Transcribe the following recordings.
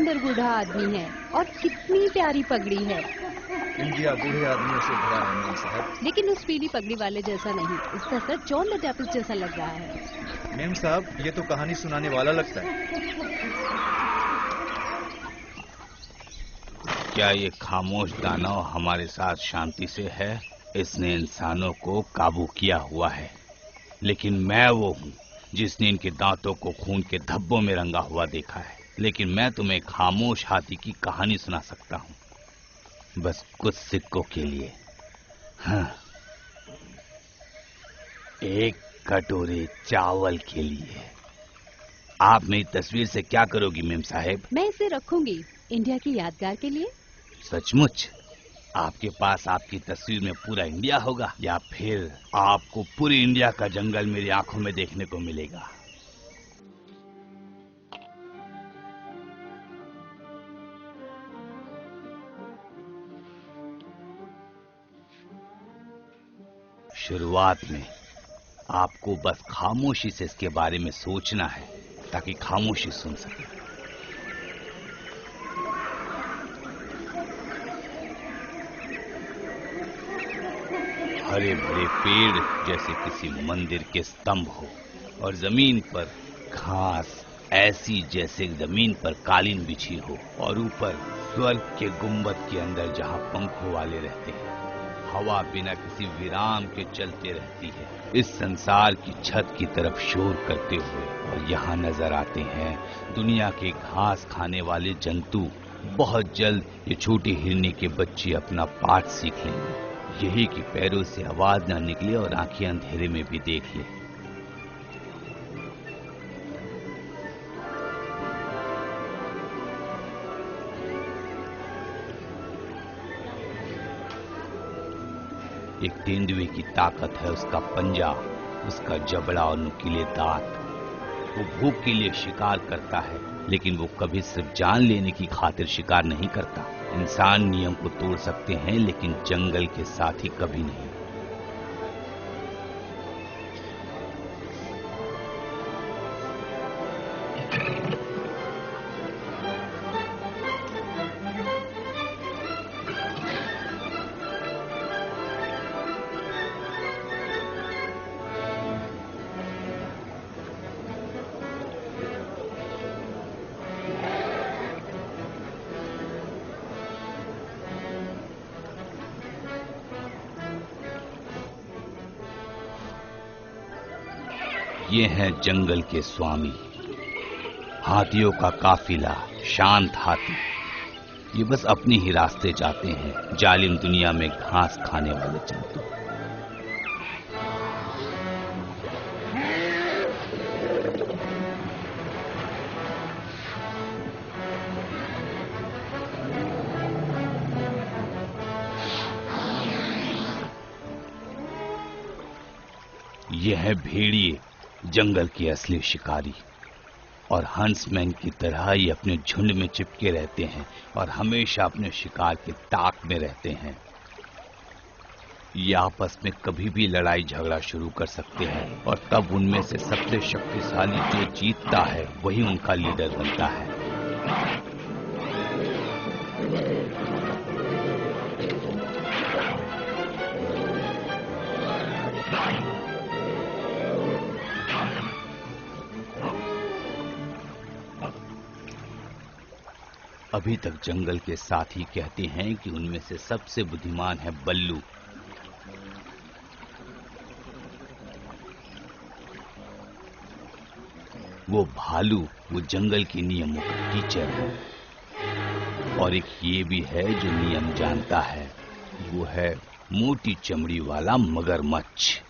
सुंदर बूढ़ा आदमी है और कितनी प्यारी पगड़ी है। इंडिया बूढ़े आदमियों से भरा है मेम साहब। लेकिन उस पीली पगड़ी वाले जैसा नहीं, उसका सर जॉन द डेविल जैसा लग रहा है। मेम साहब, ये तो कहानी सुनाने वाला लगता है। क्या ये खामोश दानव हमारे साथ शांति से है? इसने इंसानों को काबू किया हुआ है, लेकिन मैं वो हूँ जिसने इनके दांतों को खून के धब्बों में रंगा हुआ देखा है। लेकिन मैं तुम्हें खामोश हाथी की कहानी सुना सकता हूँ, बस कुछ सिक्कों के लिए। हाँ, एक कटोरे चावल के लिए। आप मेरी तस्वीर से क्या करोगी मेम साहेब? मैं इसे रखूंगी इंडिया की यादगार के लिए। सचमुच? आपके पास आपकी तस्वीर में पूरा इंडिया होगा, या फिर आपको पूरी इंडिया का जंगल मेरी आंखों में देखने को मिलेगा? शुरुआत में आपको बस खामोशी से इसके बारे में सोचना है, ताकि खामोशी सुन सके। हरे भरे पेड़ जैसे किसी मंदिर के स्तंभ हो, और जमीन पर घास ऐसी जैसे जमीन पर कालीन बिछी हो, और ऊपर स्वर्ग के गुंबद के अंदर जहां पंखों वाले रहते हैं। हवा बिना किसी विराम के चलते रहती है, इस संसार की छत की तरफ शोर करते हुए। और यहाँ नजर आते हैं दुनिया के घास खाने वाले जंतु। बहुत जल्द ये छोटी हिरनी के बच्चे अपना पाठ सीख लेंगे, यही कि पैरों से आवाज ना निकले और आंखें अंधेरे में भी देख ले। एक तेंदुए की ताकत है उसका पंजा, उसका जबड़ा और नुकीले दांत। वो भूख के लिए शिकार करता है, लेकिन वो कभी सिर्फ जान लेने की खातिर शिकार नहीं करता। इंसान नियम को तोड़ सकते हैं, लेकिन जंगल के साथ ही कभी नहीं। ये हैं जंगल के स्वामी, हाथियों का काफिला, शांत हाथी। ये बस अपने ही रास्ते जाते हैं, जालिम दुनिया में घास खाने वाले जंतु। ये है भेड़िए, जंगल के असली शिकारी। और हंसमैन की तरह ही अपने झुंड में चिपके रहते हैं और हमेशा अपने शिकार के ताक में रहते हैं। ये आपस में कभी भी लड़ाई झगड़ा शुरू कर सकते हैं, और तब उनमें से सबसे शक्तिशाली जो जीतता है वही उनका लीडर बनता है। अभी तक जंगल के साथी कहते हैं कि उनमें से सबसे बुद्धिमान है बल्लू। वो भालू, वो जंगल के नियमों का टीचर है। और एक ये भी है जो नियम जानता है, वो है मोटी चमड़ी वाला मगरमच्छ।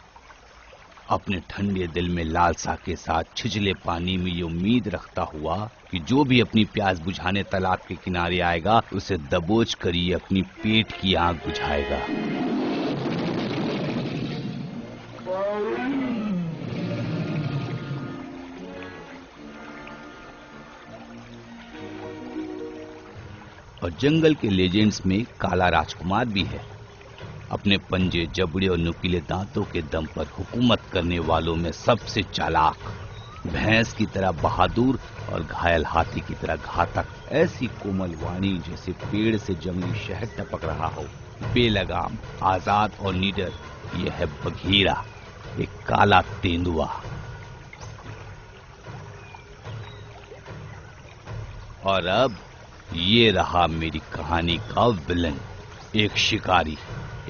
अपने ठंडे दिल में लालसा के साथ छिछले पानी में ये उम्मीद रखता हुआ कि जो भी अपनी प्यास बुझाने तालाब के किनारे आएगा, उसे दबोच कर ये अपनी पेट की आग बुझाएगा। और जंगल के लेजेंड्स में काला राजकुमार भी है। अपने पंजे, जबड़े और नुकीले दांतों के दम पर हुकूमत करने वालों में सबसे चालाक। भैंस की तरह बहादुर और घायल हाथी की तरह घातक। ऐसी कोमल वाणी जैसे पेड़ से जंगली शहद टपक रहा हो, बेलगाम, आजाद और निडर। यह है बघीरा, एक काला तेंदुआ। और अब ये रहा मेरी कहानी का विलन, एक शिकारी,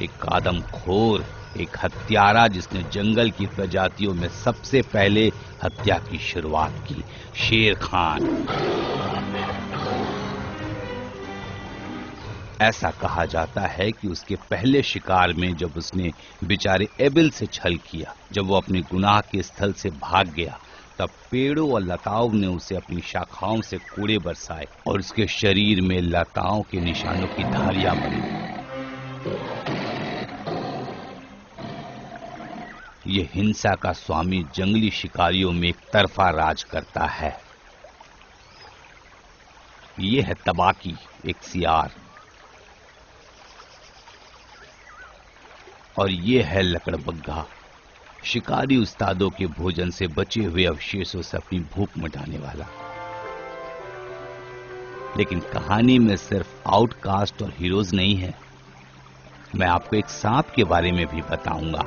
एक आदमखोर, एक हत्यारा जिसने जंगल की प्रजातियों में सबसे पहले हत्या की शुरुआत की, शेर खान। ऐसा कहा जाता है कि उसके पहले शिकार में जब उसने बेचारे एबिल से छल किया, जब वो अपने गुनाह के स्थल से भाग गया, तब पेड़ों और लताओं ने उसे अपनी शाखाओं से कूड़े बरसाए और उसके शरीर में लताओं के निशानों की धारियां बनी। ये हिंसा का स्वामी जंगली शिकारियों में एक तरफा राज करता है। ये है तबाकी, एक सियार। और ये है लकड़बग्घा, शिकारी उस्तादों के भोजन से बचे हुए अवशेषों से अपनी भूख मिटाने वाला। लेकिन कहानी में सिर्फ आउटकास्ट और हीरोज नहीं है। मैं आपको एक सांप के बारे में भी बताऊंगा,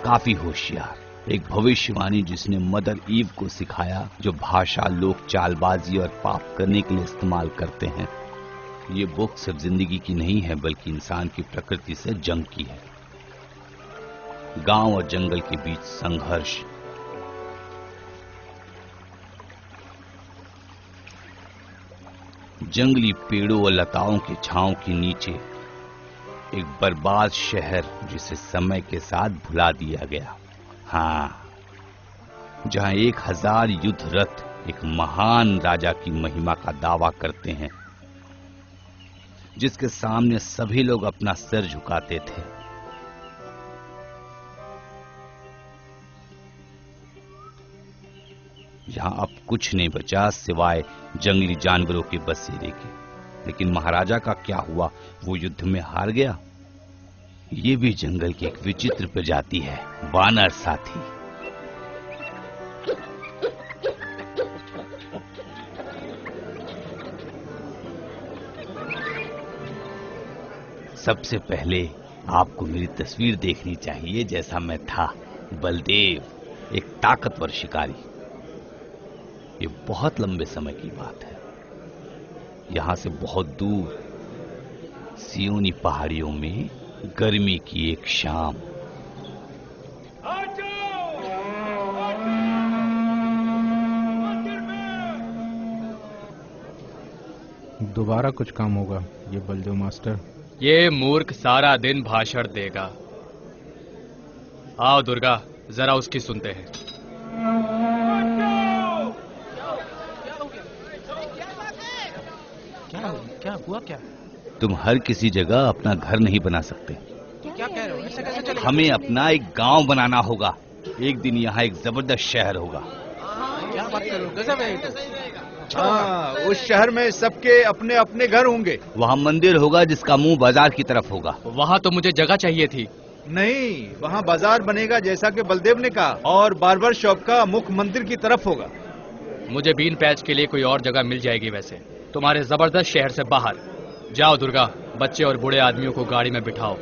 काफी होशियार, एक भविष्यवाणी जिसने मदर ईव को सिखाया जो भाषा लोग चालबाजी और पाप करने के लिए इस्तेमाल करते हैं। ये बुक सिर्फ जिंदगी की नहीं है, बल्कि इंसान की प्रकृति से जंग की है। गांव और जंगल के बीच संघर्ष, जंगली पेड़ों और लताओं की छांव के नीचे एक बर्बाद शहर जिसे समय के साथ भुला दिया गया। हाँ, जहां 1000 युद्ध रथ एक महान राजा की महिमा का दावा करते हैं, जिसके सामने सभी लोग अपना सिर झुकाते थे। यहां अब कुछ नहीं बचा सिवाय जंगली जानवरों के बसेरे के। लेकिन महाराजा का क्या हुआ? वो युद्ध में हार गया। ये भी जंगल की एक विचित्र प्रजाति है, वानर साथी। सबसे पहले आपको मेरी तस्वीर देखनी चाहिए जैसा मैं था। बलदेव, एक ताकतवर शिकारी। ये बहुत लंबे समय की बात है। यहां से बहुत दूर सियोनी पहाड़ियों में गर्मी की एक शाम, दोबारा कुछ काम होगा ये बलदेव मास्टर। ये मूर्ख सारा दिन भाषण देगा। आओ दुर्गा, जरा उसकी सुनते हैं। क्या हुआ? क्या तुम हर किसी जगह अपना घर नहीं बना सकते। क्या कह रहे हो? ऐसा कैसे चलेगा? हमें अपना एक गांव बनाना होगा। एक दिन यहाँ एक जबरदस्त शहर होगा। क्या बात कर रहे हो? गजब है ये तो। हाँ, उस शहर में सबके अपने अपने घर होंगे। वहाँ मंदिर होगा जिसका मुंह बाजार की तरफ होगा। वहाँ तो मुझे जगह चाहिए थी। नहीं, वहाँ बाजार बनेगा जैसा कि बलदेव ने कहा, और बार्बर शॉप का मुख मंदिर की तरफ होगा। मुझे बीन पैच के लिए कोई और जगह मिल जाएगी। वैसे तुम्हारे जबरदस्त शहर से बाहर जाओ दुर्गा, बच्चे और बूढ़े आदमियों को गाड़ी में बिठाओ।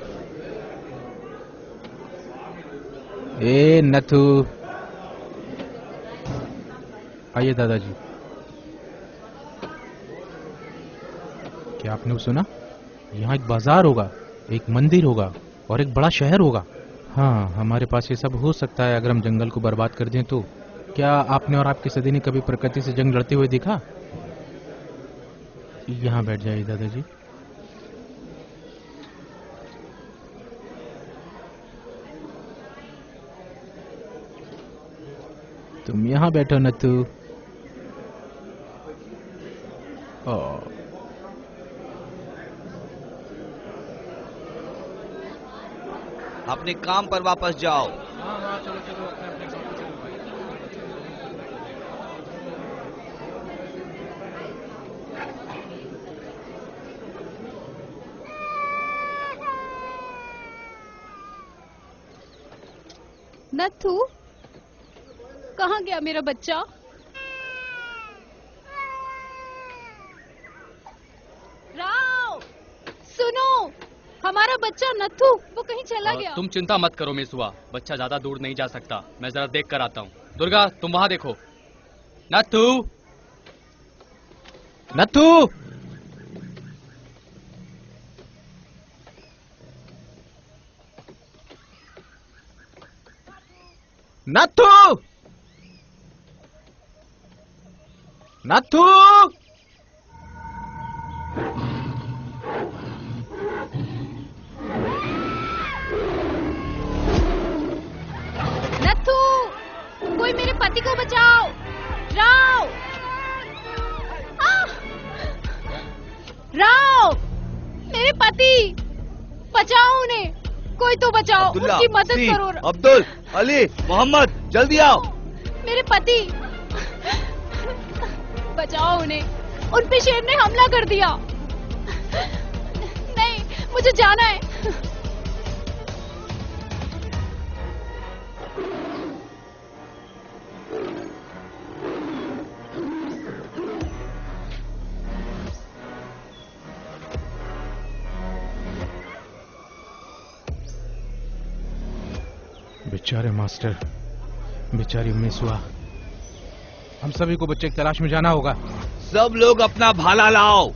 ए नथु, आइए दादाजी। क्या आपने सुना? यहाँ एक बाजार होगा, एक मंदिर होगा और एक बड़ा शहर होगा। हाँ, हमारे पास ये सब हो सकता है अगर हम जंगल को बर्बाद कर दें तो। क्या आपने और आपके सदी ने कभी प्रकृति से जंग लड़ते हुए देखा? यहाँ बैठ जाइए दादाजी। तुम यहाँ बैठो नथु। अपने काम पर वापस जाओ। हाँ, चलो चलो अपने काम पे चलो। नथु, कहाँ गया मेरा बच्चा? राव, सुनो, हमारा बच्चा नथु वो कहीं चला गया। तुम चिंता मत करो मिसुआ, बच्चा ज्यादा दूर नहीं जा सकता। मैं जरा देख कर आता हूँ। दुर्गा, तुम वहां देखो। नथु, नथु, नथु, नथु, नथु, कोई मेरे पति को बचाओ। राव, राव, मेरे पति, बचाओ उन्हें, कोई तो बचाओ, उनकी मदद करो। अब्दुल, अली, मोहम्मद, जल्दी आओ। मेरे पति, बचाओ उन्हें, उन पे शेर ने हमला कर दिया। नहीं, मुझे जाना है। बेचारे मास्टर, बेचारी मिसुआ, हम सभी को बच्चे की तलाश में जाना होगा। सब लोग अपना भाला लाओ।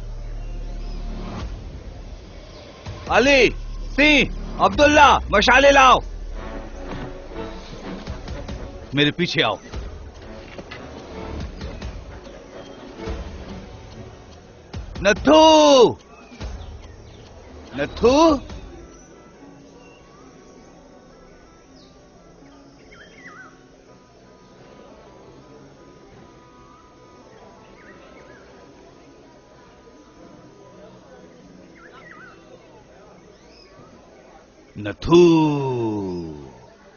अली, सिंह, अब्दुल्ला, मशाले लाओ। मेरे पीछे आओ। नथु, नथु, नथु।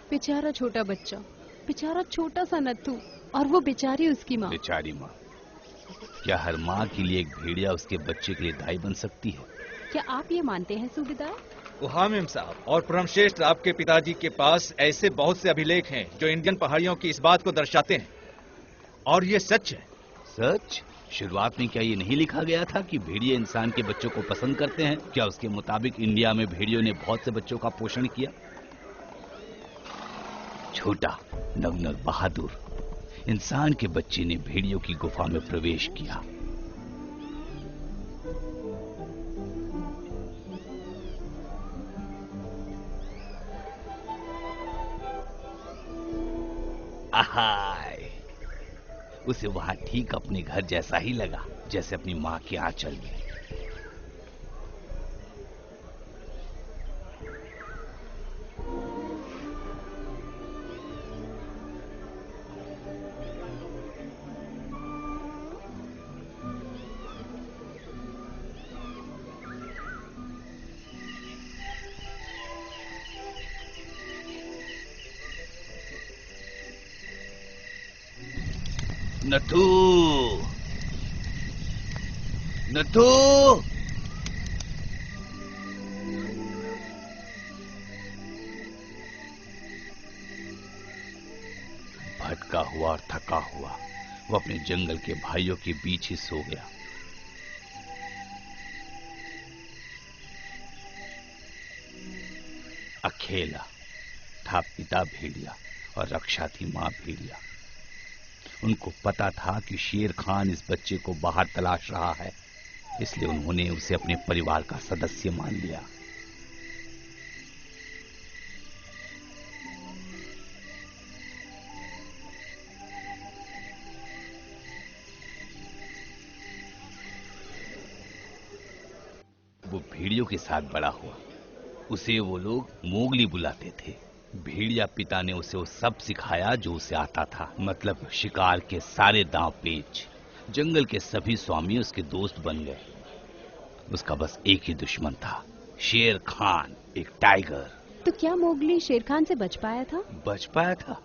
बेचारा छोटा बच्चा, बेचारा छोटा सा नथु, और वो बेचारी उसकी माँ। बेचारी माँ। क्या हर माँ के लिए एक भेड़िया उसके बच्चे के लिए दाई बन सकती है? क्या आप ये मानते हैं सूबेदार? हाँ मेम साहब, और परमश्रेष्ठ आपके पिताजी के पास ऐसे बहुत से अभिलेख हैं जो इंडियन पहाड़ियों की इस बात को दर्शाते हैं, और ये सच है। सच? शुरुआत में क्या ये नहीं लिखा गया था कि भेड़िए इंसान के बच्चों को पसंद करते हैं? क्या उसके मुताबिक इंडिया में भेड़ियों ने बहुत से बच्चों का पोषण किया? छोटा, नवनर बहादुर इंसान के बच्चे ने भेड़ियों की गुफा में प्रवेश किया। आहाय, उसे वहां ठीक अपने घर जैसा ही लगा, जैसे अपनी मां के आंचल में। नथु, नथु, भटका हुआ और थका हुआ वो अपने जंगल के भाइयों के बीच ही सो गया। अकेला था पिता भेड़िया और रक्षा थी मां भेड़िया। उनको पता था कि शेर खान इस बच्चे को बाहर तलाश रहा है, इसलिए उन्होंने उसे अपने परिवार का सदस्य मान लिया। वो भेड़ियों के साथ बड़ा हुआ। उसे वो लोग मोगली बुलाते थे। भेड़िया पिता ने उसे वो सब सिखाया जो उसे आता था, मतलब शिकार के सारे दांव पेच। जंगल के सभी स्वामी उसके दोस्त बन गए। उसका बस एक ही दुश्मन था, शेर खान, एक टाइगर। तो क्या मोगली शेर खान से बच पाया था? बच पाया था?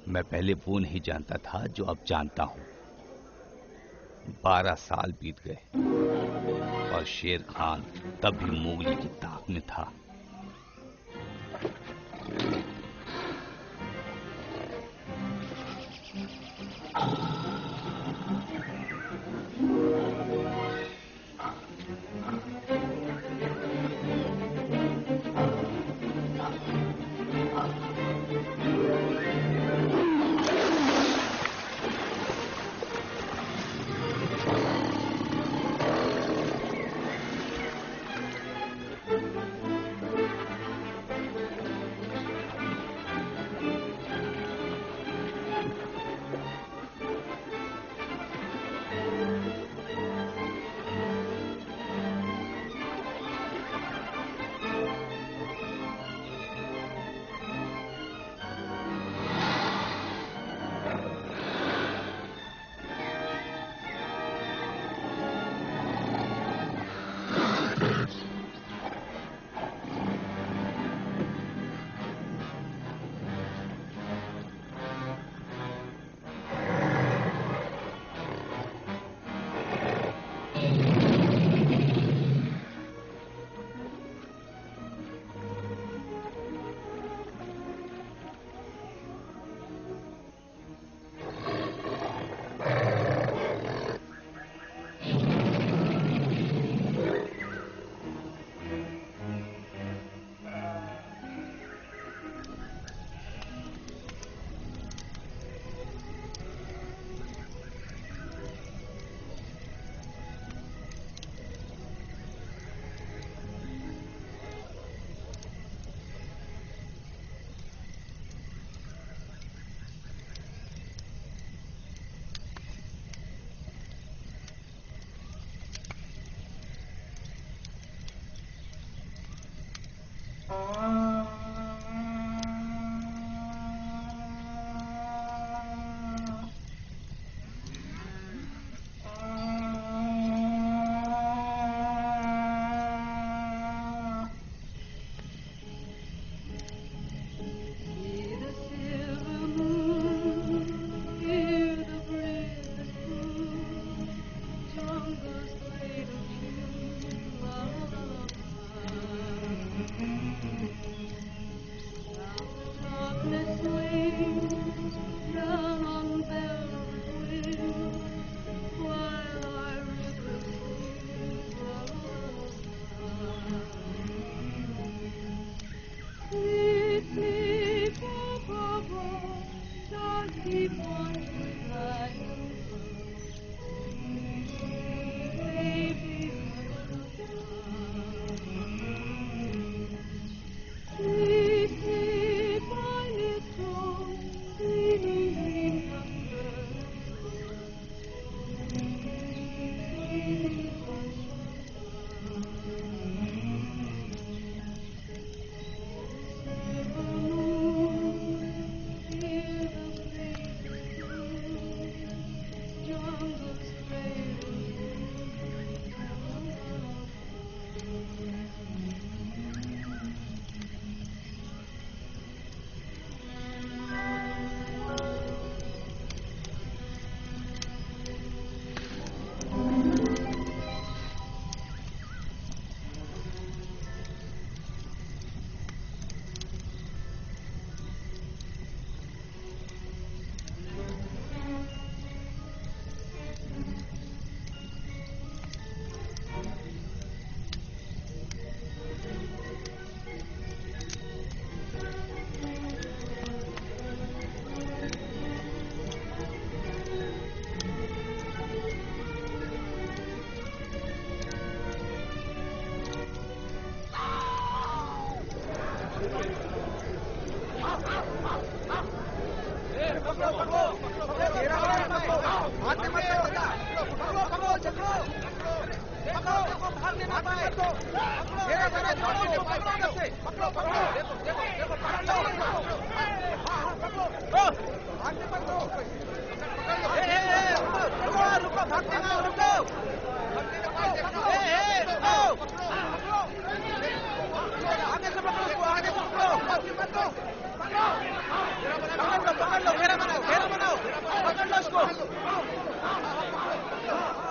मैं पहले वो नहीं जानता था जो अब जानता हूं। 12 साल बीत गए और शेर खान तब भी मोगली की ताक में था।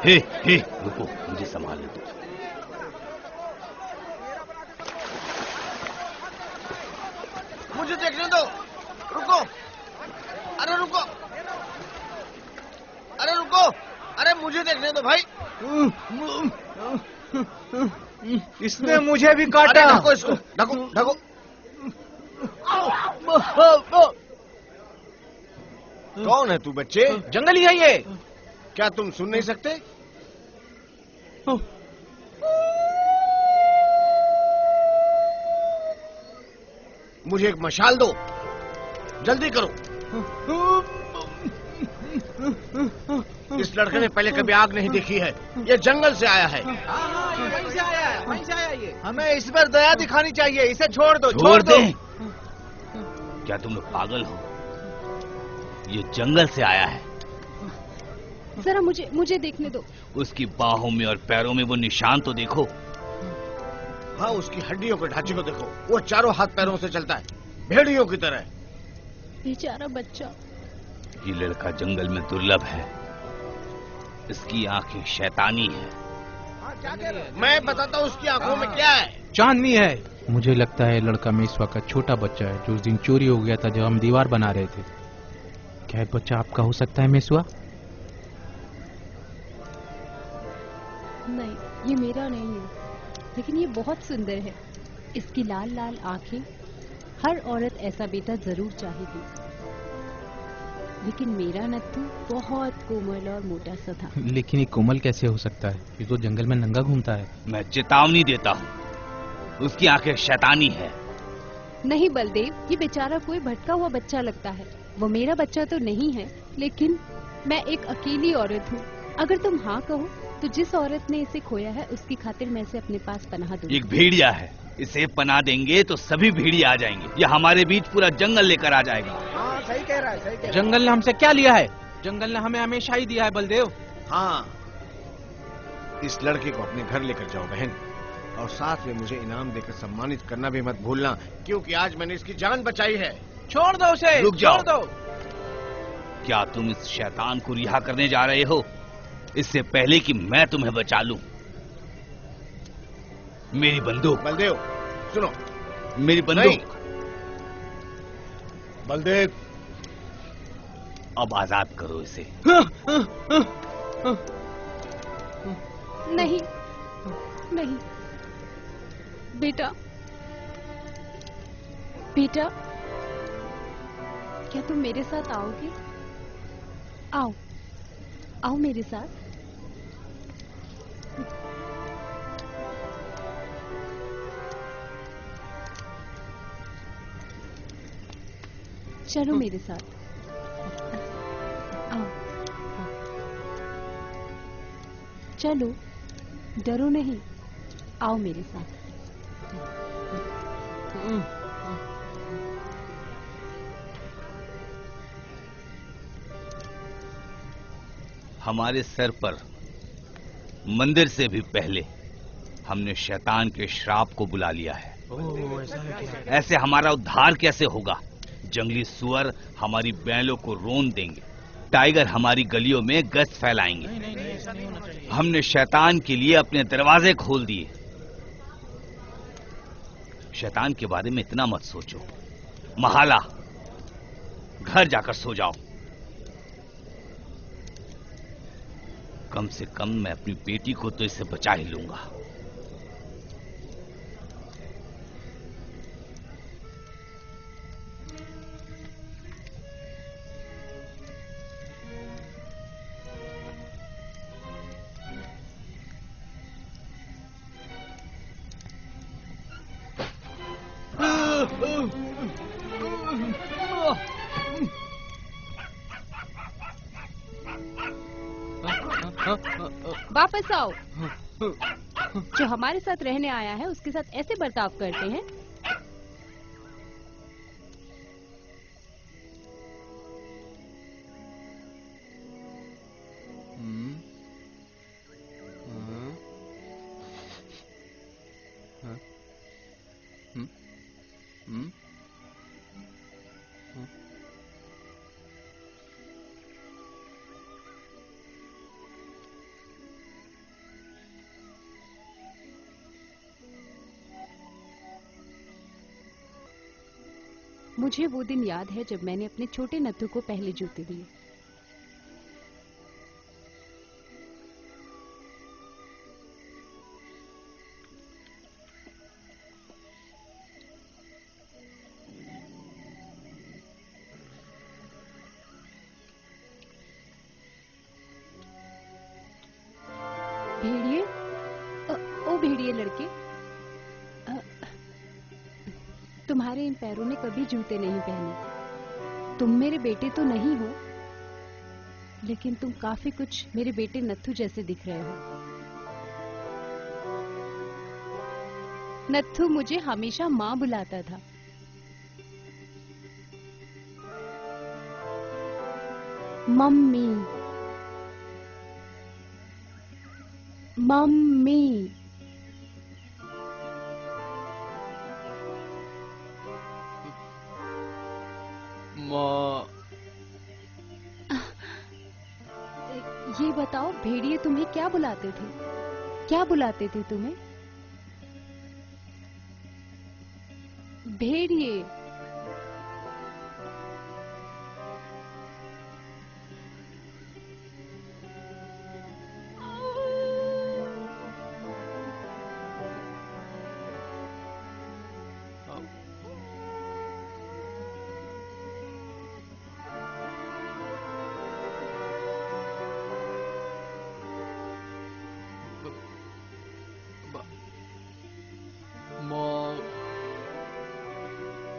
हे हे रुको, मुझे संभालने दो। मुझे देखने दो, रुको, अरे रुको, अरे रुको, अरे मुझे देखने दो भाई। इसने मुझे भी काटा। ढको इसको, ढको ढको। कौन है तू बच्चे? जंगली है ये। क्या तुम सुन नहीं सकते? मुझे एक मशाल दो, जल्दी करो। इस लड़के ने पहले कभी आग नहीं देखी है, ये जंगल से आया है। वहीं से आया है, वहीं से आया ये। हमें इस पर दया दिखानी चाहिए, इसे छोड़ दो, छोड़ दो। क्या तुम लोग पागल हो? ये जंगल से आया है। जरा मुझे देखने दो। उसकी बाहों में और पैरों में वो निशान तो देखो। हाँ, उसकी हड्डियों के ढांचे को देखो, वो चारों हाथ पैरों से चलता है, भेड़ियों की तरह। बेचारा बच्चा। ये लड़का जंगल में दुर्लभ है, इसकी आंखें शैतानी है। मैं बताता हूँ उसकी आंखों में क्या है। चांदनी है। मुझे लगता है लड़का मेसवा का छोटा बच्चा है, जो उस दिन चोरी हो गया था जब हम दीवार बना रहे थे। क्या ये बच्चा आपका हो सकता है मेसवा? नहीं, ये मेरा नहीं है, लेकिन ये बहुत सुंदर है। इसकी लाल लाल आंखें, हर औरत ऐसा बेटा जरूर चाहेगी। लेकिन मेरा नत्थू बहुत कोमल और मोटा सा था। लेकिन ये कोमल कैसे हो सकता है? ये तो जंगल में नंगा घूमता है। मैं चेतावनी देता हूँ, उसकी आंखें शैतानी है। नहीं बलदेव, ये बेचारा कोई भटका हुआ बच्चा लगता है। वो मेरा बच्चा तो नहीं है, लेकिन मैं एक अकेली औरत हूँ। अगर तुम हाँ कहो तो जिस औरत ने इसे खोया है उसकी खातिर मैं इसे अपने पास पनाह दूंगी। एक भेड़िया है, इसे पनाह देंगे तो सभी भीड़ी आ जाएंगे। यह हमारे बीच पूरा जंगल लेकर आ जाएगा। हाँ सही कह रहा है, सही कह रहा है। जंगल ने हमसे क्या लिया है? जंगल ने हमें हमेशा ही दिया है बलदेव। हाँ, इस लड़के को अपने घर लेकर जाओ बहन, और साथ में मुझे इनाम देकर सम्मानित करना भी मत भूलना, क्योंकि आज मैंने इसकी जान बचाई है। छोड़ दो उसे, रुक जाओ। छोड़ दो। क्या तुम इस शैतान को रिहा करने जा रहे हो, इससे पहले कि मैं तुम्हें बचा लूं? मेरी बंदूक। बलदेव सुनो, मेरी बंदूक। बलदेव अब आजाद करो इसे। नहीं नहीं बेटा, बेटा क्या तुम मेरे साथ आओगे? आओ आओ मेरे साथ। चलो मेरे साथ, आओ चलो, डरो नहीं, आओ मेरे साथ। हमारे सर पर मंदिर से भी पहले हमने शैतान के श्राप को बुला लिया है। ऐसे हमारा उद्धार कैसे होगा? जंगली सुअर हमारी बैलों को रोन देंगे, टाइगर हमारी गलियों में गश्त फैलाएंगे। हमने शैतान के लिए अपने दरवाजे खोल दिए। शैतान के बारे में इतना मत सोचो। महाला, घर जाकर सो जाओ। कम से कम मैं अपनी बेटी को तो इससे बचा ही लूंगा। वापस आओ। जो हमारे साथ रहने आया है उसके साथ ऐसे बर्ताव करते हैं? मुझे वो दिन याद है जब मैंने अपने छोटे नत्थु को पहले जूते दिए। भेड़िए, ओ भेड़िए लड़के, तुम्हारे इन पैरों ने कभी जूते नहीं पहने। तुम मेरे बेटे तो नहीं हो, लेकिन तुम काफी कुछ मेरे बेटे नत्थु जैसे दिख रहे हो। नत्थु मुझे हमेशा माँ बुलाता था। Mummy mummy. ये बताओ भेड़िए तुम्हें क्या बुलाते थे? क्या बुलाते थे तुम्हें? भेड़िए।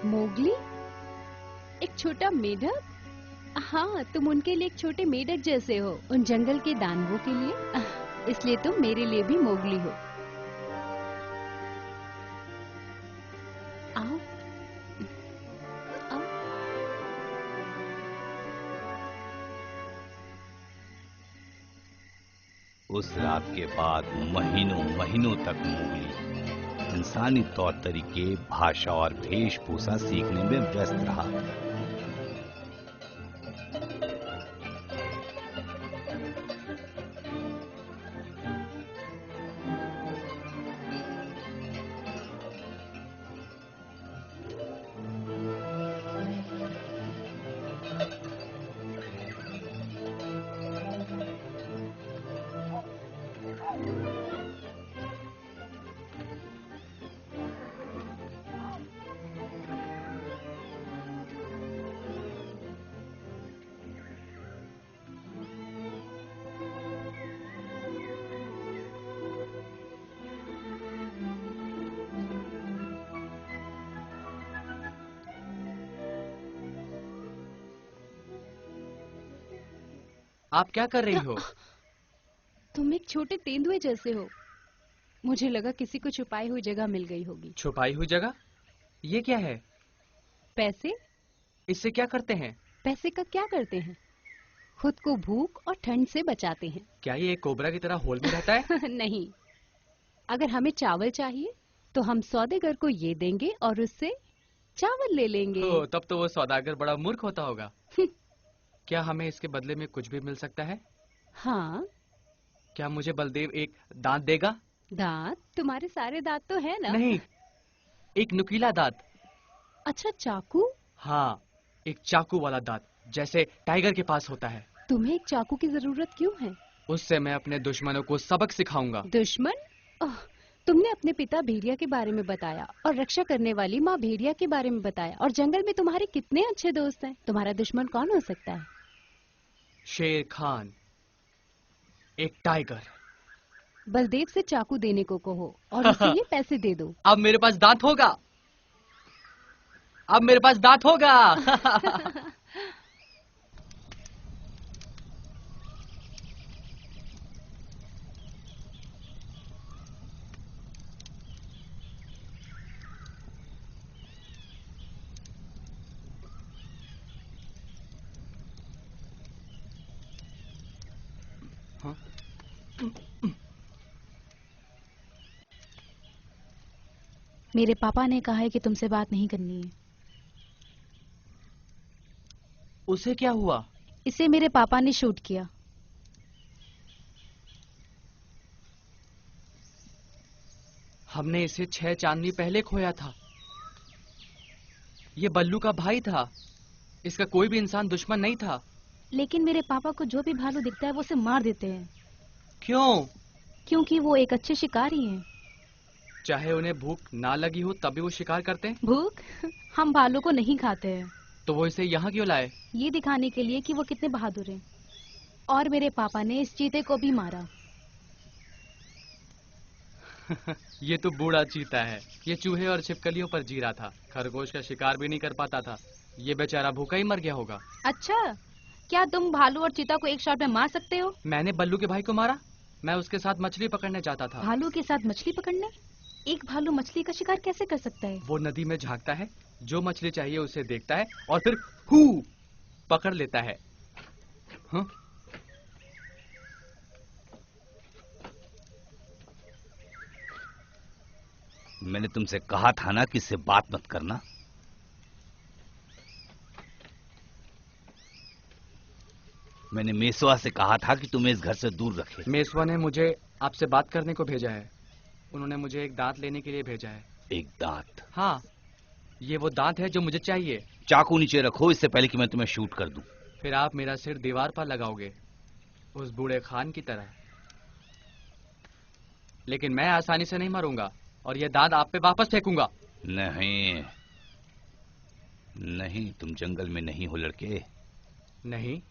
मोगली, एक छोटा मेढक? हाँ, तुम उनके लिए एक छोटे मेढक जैसे हो, उन जंगल के दानवों के लिए। इसलिए तुम मेरे लिए भी मोगली हो। आओ आओ। उस रात के बाद महीनों महीनों तक मोगली इंसानी तौर तरीके, भाषा और वेशभूषा सीखने में व्यस्त रहा। आप क्या कर रही हो? तुम एक छोटे तेंदुए जैसे हो। मुझे लगा किसी को छुपाई हुई जगह मिल गई होगी। छुपाई हुई जगह? ये क्या है? पैसे? इससे क्या करते हैं? पैसे का क्या करते हैं? खुद को भूख और ठंड से बचाते हैं। क्या ये एक कोबरा की तरह होल में रहता है? नहीं, अगर हमें चावल चाहिए तो हम सौदेगर को ये देंगे और उससे चावल ले लेंगे। तब तो वो सौदागर बड़ा मूर्ख होता होगा। क्या हमें इसके बदले में कुछ भी मिल सकता है? हाँ। क्या मुझे बलदेव एक दांत देगा? दांत? तुम्हारे सारे दांत तो है ना? नहीं, एक नुकीला दांत। अच्छा, चाकू? हाँ, एक चाकू वाला दांत, जैसे टाइगर के पास होता है। तुम्हें एक चाकू की जरूरत क्यों है? उससे मैं अपने दुश्मनों को सबक सिखाऊंगा। दुश्मन? तुमने अपने पिता भेड़िया के बारे में बताया और रक्षा करने वाली माँ भेड़िया के बारे में बताया, और जंगल में तुम्हारे कितने अच्छे दोस्त हैं। तुम्हारा दुश्मन कौन हो सकता है? शेर खान, एक टाइगर। बलदेव से चाकू देने को कहो और उसे ये पैसे दे दो। अब मेरे पास दांत होगा। अब मेरे पास दांत होगा। मेरे पापा ने कहा है कि तुमसे बात नहीं करनी है। उसे क्या हुआ? इसे मेरे पापा ने शूट किया। हमने इसे 6 चांदनी पहले खोया था। ये बल्लू का भाई था। इसका कोई भी इंसान दुश्मन नहीं था। लेकिन मेरे पापा को जो भी भालू दिखता है वो उसे मार देते हैं। क्यों? क्योंकि वो एक अच्छे शिकारी हैं। चाहे उन्हें भूख ना लगी हो तब भी वो शिकार करते हैं। भूख? हम भालू को नहीं खाते हैं। तो वो इसे यहाँ क्यों लाए? ये दिखाने के लिए कि वो कितने बहादुर हैं। और मेरे पापा ने इस चीते को भी मारा। ये तो बूढ़ा चीता है। ये चूहे और छिपकलियों पर जी रहा था। खरगोश का शिकार भी नहीं कर पाता था। ये बेचारा भूखा ही मर गया होगा। अच्छा, क्या तुम भालू और चीता को एक शॉट में मार सकते हो? मैंने बल्लू के भाई को मारा। मैं उसके साथ मछली पकड़ने जाता था। भालू के साथ मछली पकड़ने? एक भालू मछली का शिकार कैसे कर सकता है? वो नदी में झांकता है, जो मछली चाहिए उसे देखता है और फिर हू पकड़ लेता है। हाँ? मैंने तुमसे कहा था ना कि इससे बात मत करना। मैंने मेसवा से कहा था कि तुम्हें इस घर से दूर रखे। मेसवा ने मुझे आपसे बात करने को भेजा है। उन्होंने मुझे एक दांत लेने के लिए भेजा है। एक दांत? हाँ, ये वो दांत है जो मुझे चाहिए। चाकू नीचे रखो, इससे पहले कि मैं तुम्हें शूट कर दूं। फिर आप मेरा सिर दीवार पर लगाओगे, उस बूढ़े खान की तरह। लेकिन मैं आसानी से नहीं मरूंगा और ये दांत आप पे वापस फेंकूंगा। नहीं नहीं, तुम जंगल में नहीं हो लड़के। नहीं,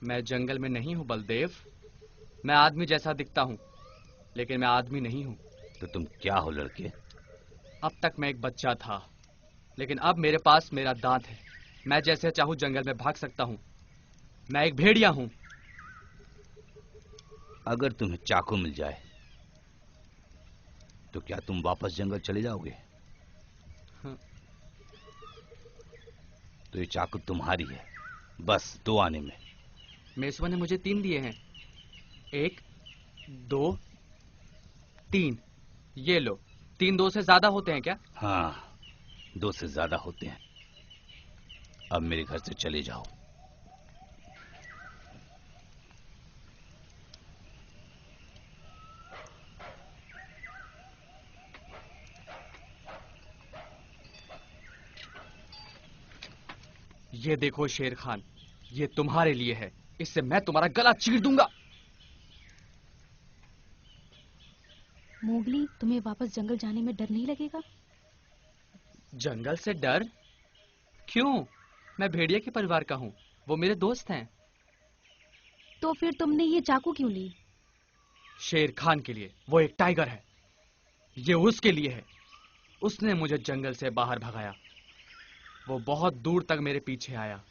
मैं जंगल में नहीं हूँ बलदेव। मैं आदमी जैसा दिखता हूँ, लेकिन मैं आदमी नहीं हूँ। तो तुम क्या हो लड़के? अब तक मैं एक बच्चा था, लेकिन अब मेरे पास मेरा दांत है। मैं जैसे चाहूँ जंगल में भाग सकता हूँ। मैं एक भेड़िया हूँ। अगर तुम्हें चाकू मिल जाए तो क्या तुम वापस जंगल चले जाओगे? तो ये चाकू तुम्हारी है, बस 2 आने में। मेसवा ने मुझे 3 दिए हैं। 1, 2, 3। ये लो। 3 2 से ज्यादा होते हैं क्या? हाँ, 2 से ज्यादा होते हैं। अब मेरे घर से चले जाओ। ये देखो शेर खान, ये तुम्हारे लिए है। इससे मैं तुम्हारा गला चीर दूंगा। मोगली, तुम्हें वापस जंगल जाने में डर नहीं लगेगा? जंगल से डर? क्यों? मैं भेड़िया के परिवार का हूँ, वो मेरे दोस्त हैं। तो फिर तुमने ये चाकू क्यों ली? शेर खान के लिए। वो एक टाइगर है। ये उसके लिए है। उसने मुझे जंगल से बाहर भगाया। वो बहुत दूर तक मेरे पीछे आया,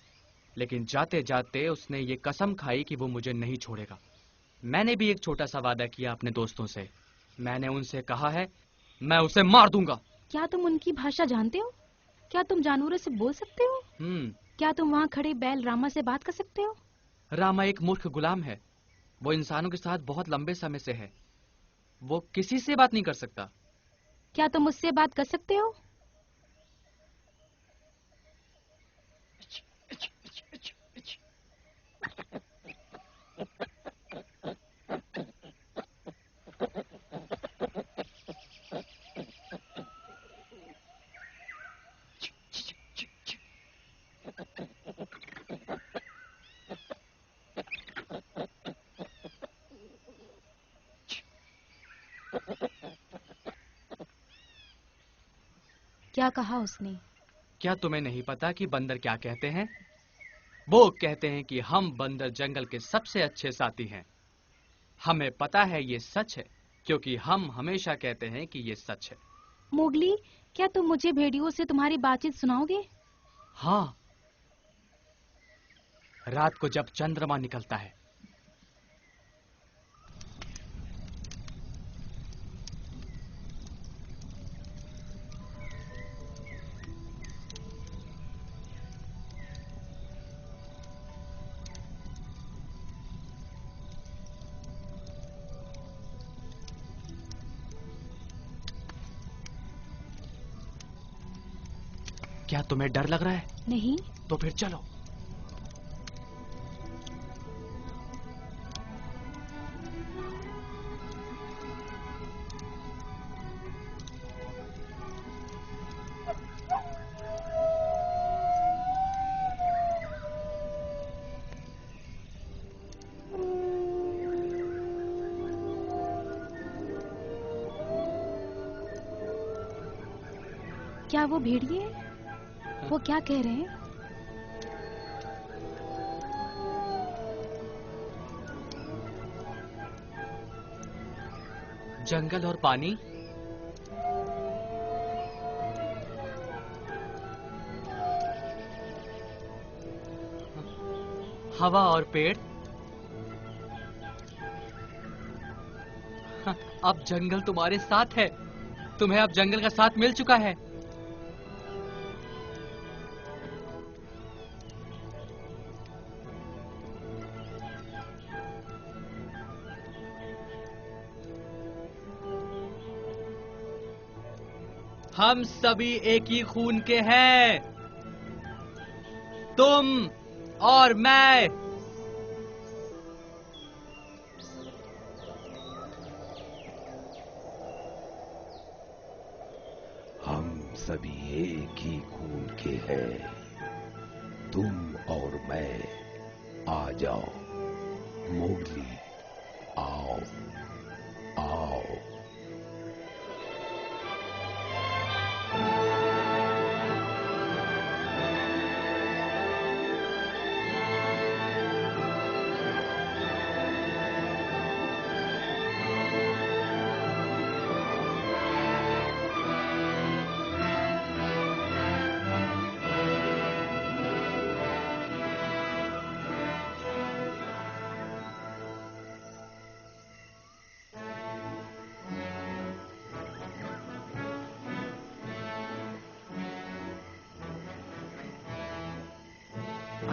लेकिन जाते जाते उसने ये कसम खाई कि वो मुझे नहीं छोड़ेगा। मैंने भी एक छोटा सा वादा किया अपने दोस्तों से। मैंने उनसे कहा है मैं उसे मार दूंगा। क्या तुम उनकी भाषा जानते हो? क्या तुम जानवरों से बोल सकते हो? क्या तुम वहाँ खड़े बैल रामा से बात कर सकते हो? रामा एक मूर्ख गुलाम है। वो इंसानों के साथ बहुत लंबे समय से है। वो किसी से बात नहीं कर सकता। क्या तुम उससे बात कर सकते हो? क्या कहा उसने? क्या तुम्हें नहीं पता कि बंदर क्या कहते हैं? वो कहते हैं कि हम बंदर जंगल के सबसे अच्छे साथी हैं। हमें पता है ये सच है, क्योंकि हम हमेशा कहते हैं कि ये सच है। मोगली, क्या तुम मुझे भेड़ियों से तुम्हारी बातचीत सुनाओगे? हाँ, रात को जब चंद्रमा निकलता है। क्या तुम्हें डर लग रहा है? नहीं। तो फिर चलो। क्या वो भेड़िए हैं? वो क्या कह रहे हैं? जंगल और पानी, हवा और पेड़। अब जंगल तुम्हारे साथ है। तुम्हें अब जंगल का साथ मिल चुका है। हम सभी एक ही खून के हैं, तुम और मैं। हम सभी एक ही खून के हैं, तुम और मैं। आ जाओ मोगली, आओ आओ।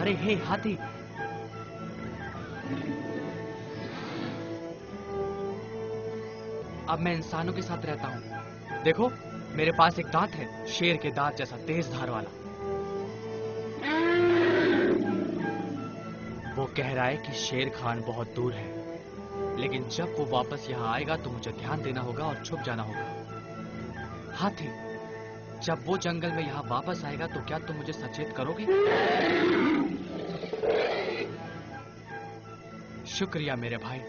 अरे हे हाथी, अब मैं इंसानों के साथ रहता हूँ। देखो मेरे पास एक दांत है, शेर के दांत जैसा तेज धार वाला। वो कह रहा है कि शेर खान बहुत दूर है, लेकिन जब वो वापस यहाँ आएगा तो मुझे ध्यान देना होगा और छुप जाना होगा। हाथी, जब वो जंगल में यहाँ वापस आएगा तो क्या तुम मुझे सचेत करोगे? शुक्रिया मेरे भाई,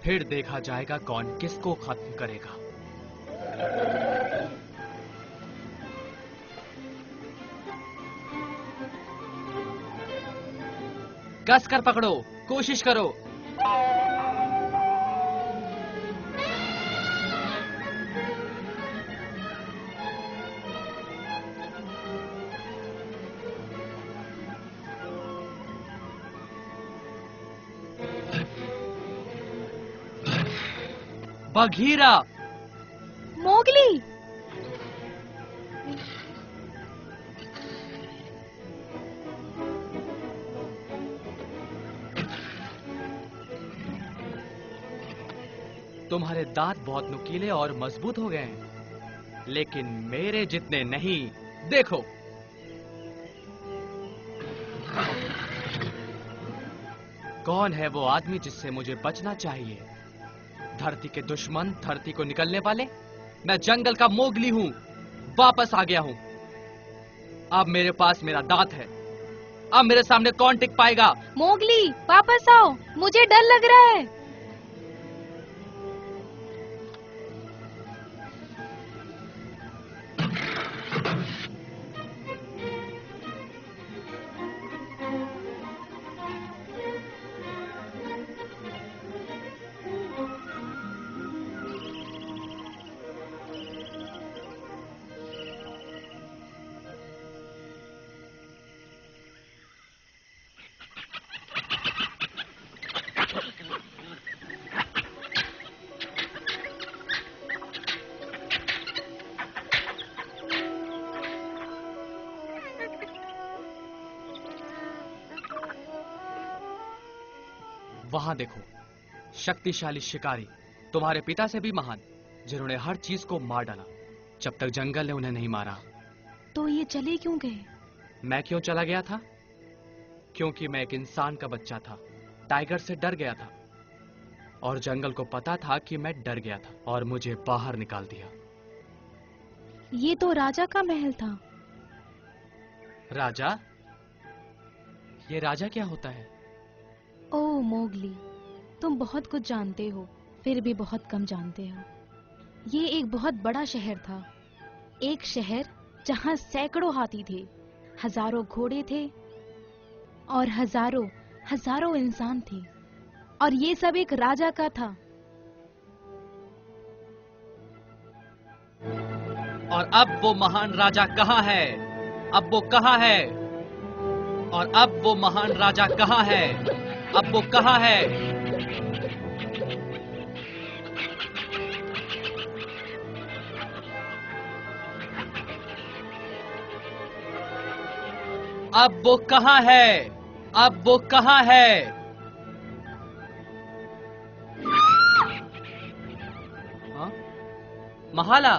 फिर देखा जाएगा कौन किसको खत्म करेगा। कस कर पकड़ो, कोशिश करो। बघीरा। मोगली। तुम्हारे दांत बहुत नुकीले और मजबूत हो गए हैं, लेकिन मेरे जितने नहीं। देखो, कौन है वो आदमी जिससे मुझे बचना चाहिए? धरती के दुश्मन, धरती को निकलने वाले। मैं जंगल का मोगली हूं, वापस आ गया हूं। अब मेरे पास मेरा दांत है, अब मेरे सामने कौन टिक पाएगा? मोगली वापस आओ, मुझे डर लग रहा है। वहां देखो, शक्तिशाली शिकारी, तुम्हारे पिता से भी महान, जिन्होंने हर चीज को मार डाला जब तक जंगल ने उन्हें नहीं मारा। तो ये चले क्यों गए? मैं क्यों चला गया था? क्योंकि मैं एक इंसान का बच्चा था, टाइगर से डर गया था, और जंगल को पता था कि मैं डर गया था और मुझे बाहर निकाल दिया। ये तो राजा का महल था। राजा? ये राजा क्या होता है? ओह मोगली, तुम बहुत कुछ जानते हो, फिर भी बहुत कम जानते हो। ये एक बहुत बड़ा शहर था, एक शहर जहां सैकड़ों हाथी थे, हजारों घोड़े थे और हजारों इंसान थे, और ये सब एक राजा का था। और अब वो महान राजा कहाँ है? अब वो कहाँ है? और अब वो महान राजा कहाँ है? अब वो कहाँ है? अब वो कहाँ है? अब वो कहाँ है? हाँ? महाला,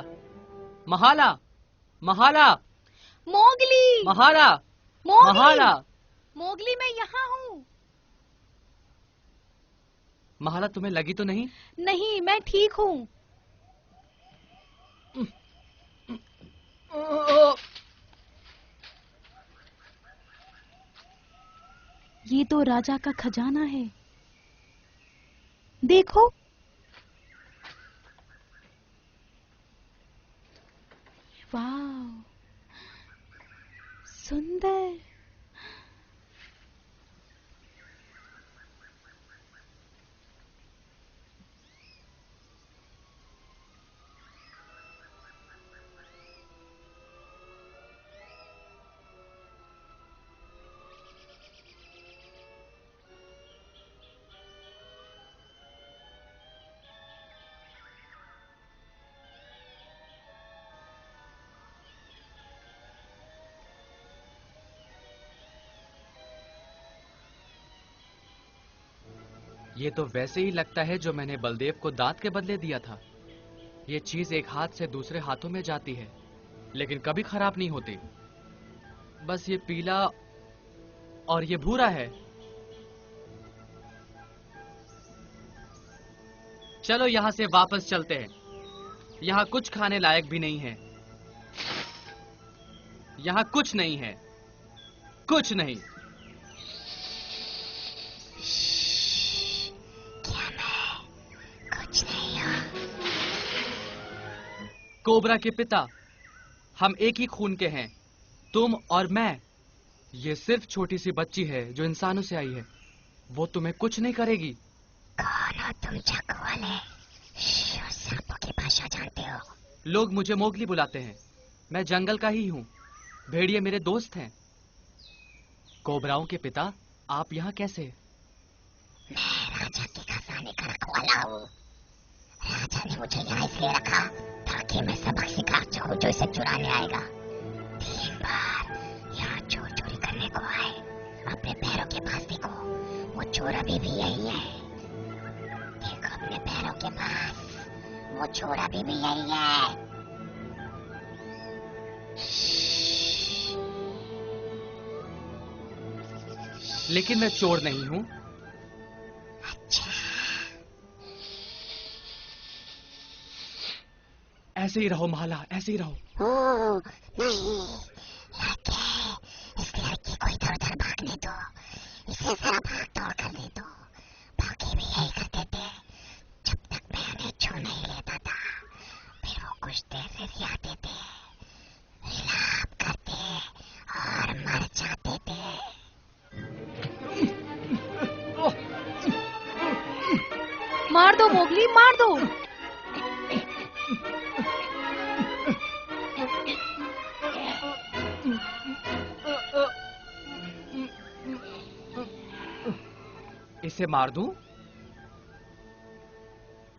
महाला, महाला, मोगली, महाला, मोगली, महाला। मोगली, मैं यहाँ हूँ। महाला, तुम्हें लगी तो नहीं? नहीं, मैं ठीक हूँ। ये तो राजा का खजाना है, देखो। वाह, सुंदर। ये तो वैसे ही लगता है जो मैंने बलदेव को दांत के बदले दिया था। ये चीज एक हाथ से दूसरे हाथों में जाती है, लेकिन कभी खराब नहीं होती। बस ये पीला और ये भूरा है। चलो यहां से वापस चलते हैं। यहां कुछ खाने लायक भी नहीं है। यहां कुछ नहीं है, कुछ नहीं। कुछ नहीं हो। कोबरा के पिता, हम एक ही खून के हैं, तुम और मैं। ये सिर्फ छोटी सी बच्ची है जो इंसानों से आई है। वो तुम्हें कुछ नहीं करेगी। कौन हो तुम चाकू वाले? सांपों की भाषा जानते हो? लोग मुझे मोगली बुलाते हैं। मैं जंगल का ही हूँ। भेड़िए मेरे दोस्त हैं। कोबराओं के पिता, आप यहाँ कैसे? मैं राजा के खजाने का रखवाला हूँ। राजा ने मुझे यहाँ इसलिए रखा ताकि मैं सबक सिखा सकूं जो इसे चुराने आएगा। 3 बार यहाँ चोर चोरी करने को आए। अपने पैरों के पास देखो, वो चोर अभी भी यही है। देखो अपने पैरों के पास, वो चोर अभी भी यही है। लेकिन मैं चोर नहीं हूँ। अच्छा, ऐसे ही रहो माला, ऐसे ही रहो। ओ नहीं, लड़के, इस लड़की को इधर उधर भागने दो। इसे जरा भाग दौड़ करने दो। बाकी भी यही करते थे जब तक मैं उन्हें छू नहीं लेता था। फिर वो कुछ देर से रियाते थे, विलाप करते और मर जाते थे। मार दो मोगली, मार दो। इसे मार दूं?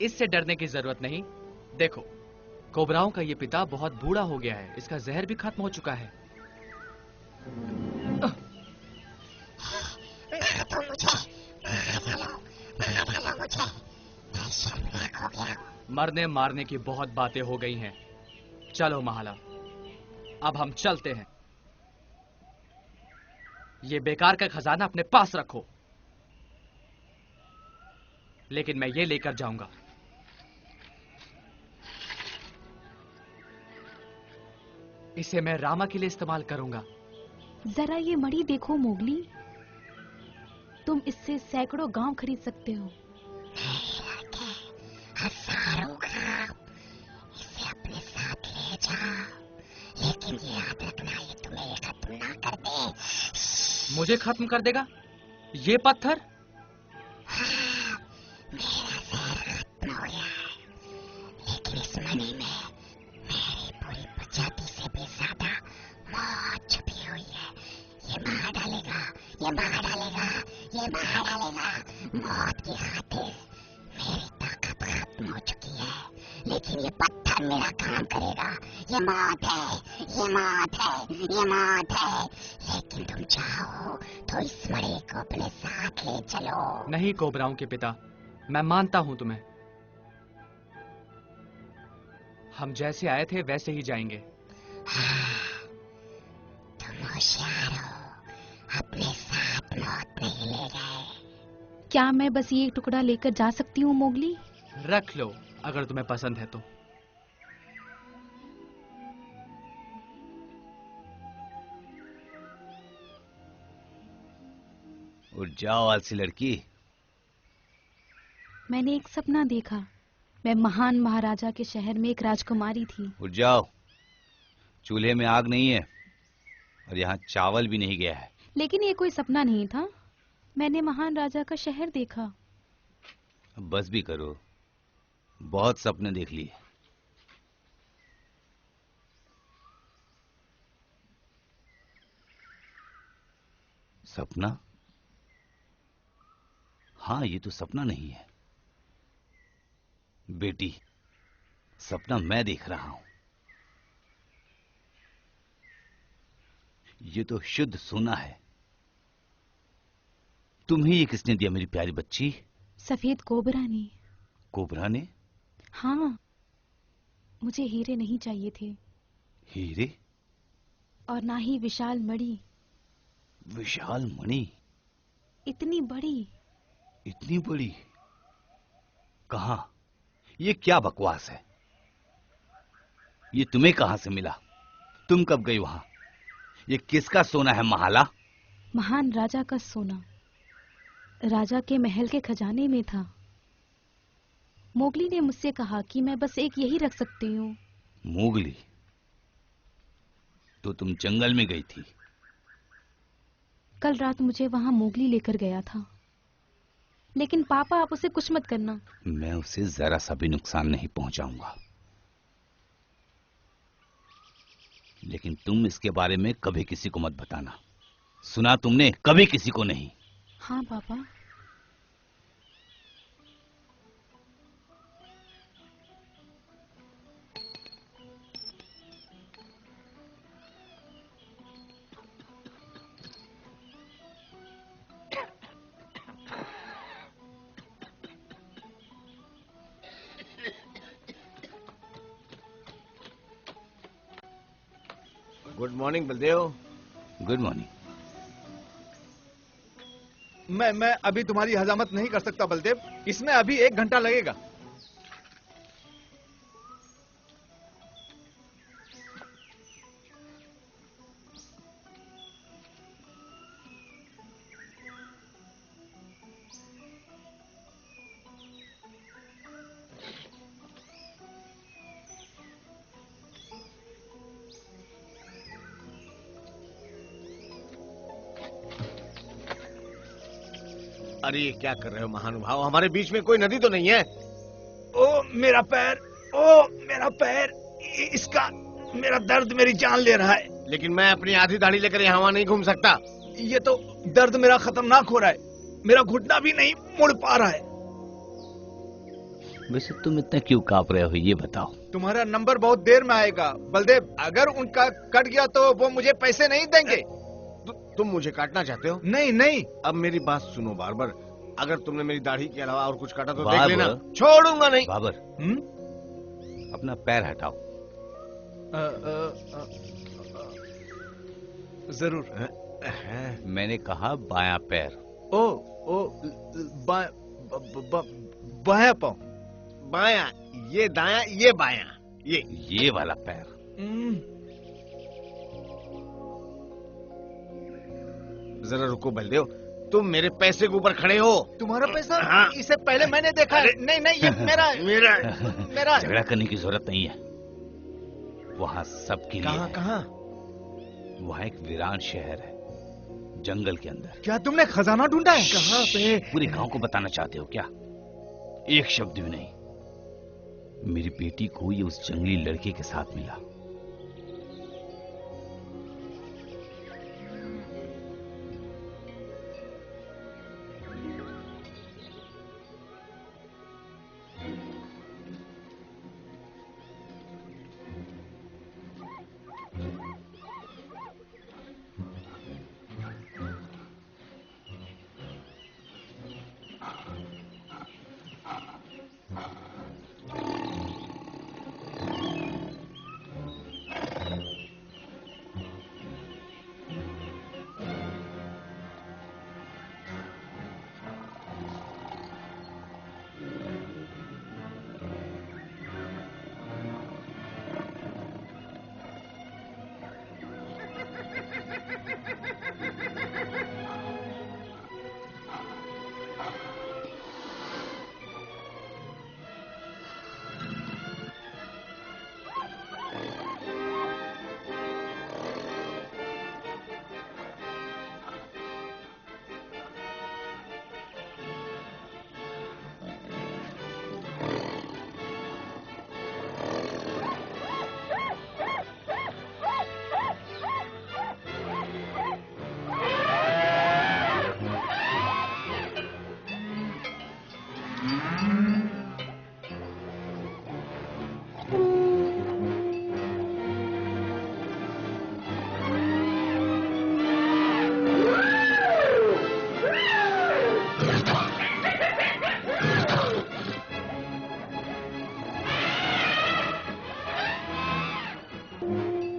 इससे डरने की जरूरत नहीं। देखो, कोबराओं का ये पिता बहुत बूढ़ा हो गया है। इसका जहर भी खत्म हो चुका है। तो मुझे मुझे, मैं शर्मनाक हो गया हूँ। मरने मारने की बहुत बातें हो गई हैं। चलो माला, अब हम चलते हैं। ये बेकार का खजाना अपने पास रखो, लेकिन मैं ये लेकर जाऊंगा। इसे मैं रामा के लिए इस्तेमाल करूंगा। जरा ये मणि देखो मोगली, तुम इससे सैकड़ों गांव खरीद सकते हो। हजारों गांव, इसे अपने साथ ले जाओ, लेकिन ये याद रखना ये तुम्हें खत्म ना कर दे। मुझे खत्म कर देगा ये पत्थर? हाँ, मेरा जहर खत्म हो गया है, लेकिन इस मणि में मेरी पूरी प्रजाति से भी ज्यादा मौत छुपी हुई है। ये मार डालेगा, ये मार डालेगा, ये मार डालेगा। मौत की खातिर मेरी ताकत खत्म हो चुकी है, लेकिन ये पत्थर मेरा काम करेगा। ये मौत है, ये मौत है, ये मौत है। लेकिन तुम चाहो तो इस मणि को अपने साथ ले चलो। नहीं कोबराओं के पिता, मैं मानता हूं तुम्हें। हम जैसे आए थे वैसे ही जाएंगे। हाँ, तुम होशियार हो, अपने साथ मौत नहीं ले गए। क्या मैं बस ये एक टुकड़ा लेकर जा सकती हूँ मोगली? रख लो अगर तुम्हें पसंद है तो। उठ जाओ आलसी लड़की। मैंने एक सपना देखा। मैं महान महाराजा के शहर में एक राजकुमारी थी। उठ जाओ, चूल्हे में आग नहीं है और यहाँ चावल भी नहीं गया है। लेकिन ये कोई सपना नहीं था। मैंने महान राजा का शहर देखा। अब बस भी करो, बहुत सपने देख लिए। सपना? हाँ, ये तो सपना नहीं है बेटी, सपना मैं देख रहा हूं। ये तो शुद्ध सोना है। तुम्हें ये किसने दिया मेरी प्यारी बच्ची? सफेद कोबरा ने। कोबरा ने? हाँ, मुझे हीरे नहीं चाहिए थे। हीरे? और ना ही विशाल मणि। विशाल मणि? इतनी बड़ी। इतनी बड़ी? कहां? ये क्या बकवास है? ये तुम्हें कहां से मिला? तुम कब गई वहां? ये किसका सोना है महाला? महान राजा का सोना। राजा के महल के खजाने में था। मोगली ने मुझसे कहा कि मैं बस एक यही रख सकती हूँ। मोगली? तो तुम जंगल में गई थी? कल रात मुझे वहां मोगली लेकर गया था। लेकिन पापा, आप उसे कुछ मत करना। मैं उसे जरा सा भी नुकसान नहीं पहुंचाऊंगा। लेकिन तुम इसके बारे में कभी किसी को मत बताना। सुना तुमने? कभी किसी को नहीं। हाँ पापा। Good morning Baldev. Good morning. मैं अभी तुम्हारी हजामत नहीं कर सकता बलदेव। इसमें अभी 1 घंटा लगेगा। अरे ये क्या कर रहे हो महानुभाव? हमारे बीच में कोई नदी तो नहीं है? ओ मेरा पैर, ओ मेरा पैर, इसका मेरा दर्द मेरी जान ले रहा है। लेकिन मैं अपनी आधी दाढ़ी लेकर यहाँ वहाँ नहीं घूम सकता। ये तो दर्द मेरा खतरनाक हो रहा है। मेरा घुटना भी नहीं मुड़ पा रहा है। वैसे तुम इतना क्यों कांप रहे हो ये बताओ। तुम्हारा नंबर बहुत देर में आएगा बलदेव। अगर उनका कट गया तो वो मुझे पैसे नहीं देंगे। तुम मुझे काटना चाहते हो? नहीं नहीं। अब मेरी बात सुनो बाबर। अगर तुमने मेरी दाढ़ी के अलावा और कुछ काटा तो देख बाबर। लेना। छोड़ूंगा नहीं। बाबर, अपना पैर हटाओ। जरूर। मैंने कहा बायां पैर। ओ बायां पाँव। बायां? ये दायां, ये बायां। ये वाला पैर। जरा रुको बलदेव, तुम मेरे पैसे के ऊपर खड़े हो। तुम्हारा पैसा? हाँ। इसे पहले मैंने देखा है। नहीं नहीं, ये मेरा मेरा झगड़ा करने की जरूरत नहीं है। वहां सबके लिए है। कहाँ? वहां एक वीरान शहर है, जंगल के अंदर। क्या तुमने खजाना ढूंढा है? कहाँ पे? पूरे गांव को बताना चाहते हो क्या? एक शब्द भी नहीं। मेरी बेटी को ये उस जंगली लड़के के साथ मिला।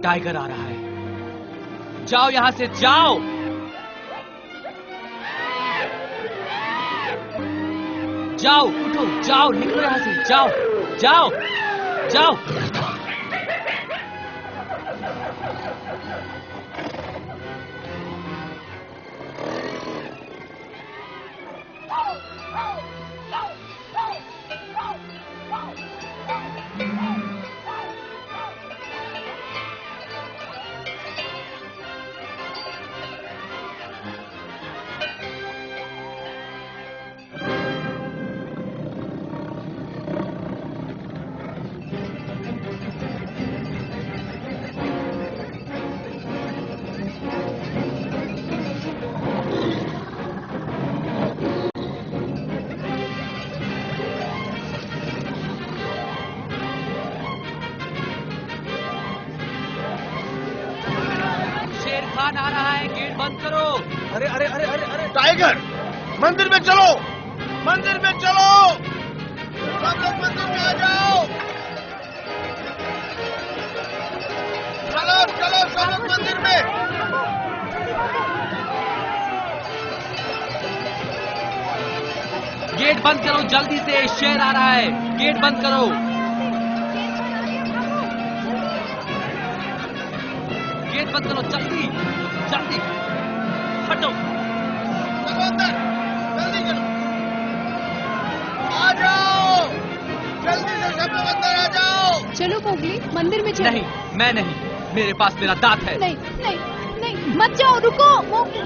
टाइगर आ रहा है। जाओ यहां से, जाओ। जाओ, उठो, जाओ, निकलो यहां से, जाओ, जाओ, जाओ। खान आ रहा है, गेट बंद करो। अरे अरे अरे अरे अरे टाइगर, मंदिर में चलो, मंदिर में चलो, सब लोग मंदिर में आ जाओ। चलो चलो सब लोग मंदिर में। गेट बंद करो जल्दी से, शेर आ रहा है, गेट बंद करो। गेट बंद करो जल्दी, जल्दी, हटो। चलो अंदर, जल्दी करो, आ जाओ, जल्दी से सब लोग अंदर आ जाओ। चलो मोगली, मंदिर में चलो। नहीं, मैं नहीं, मेरे पास मेरा दांत है। नहीं नहीं नहीं, मत जाओ, रुको मोगली।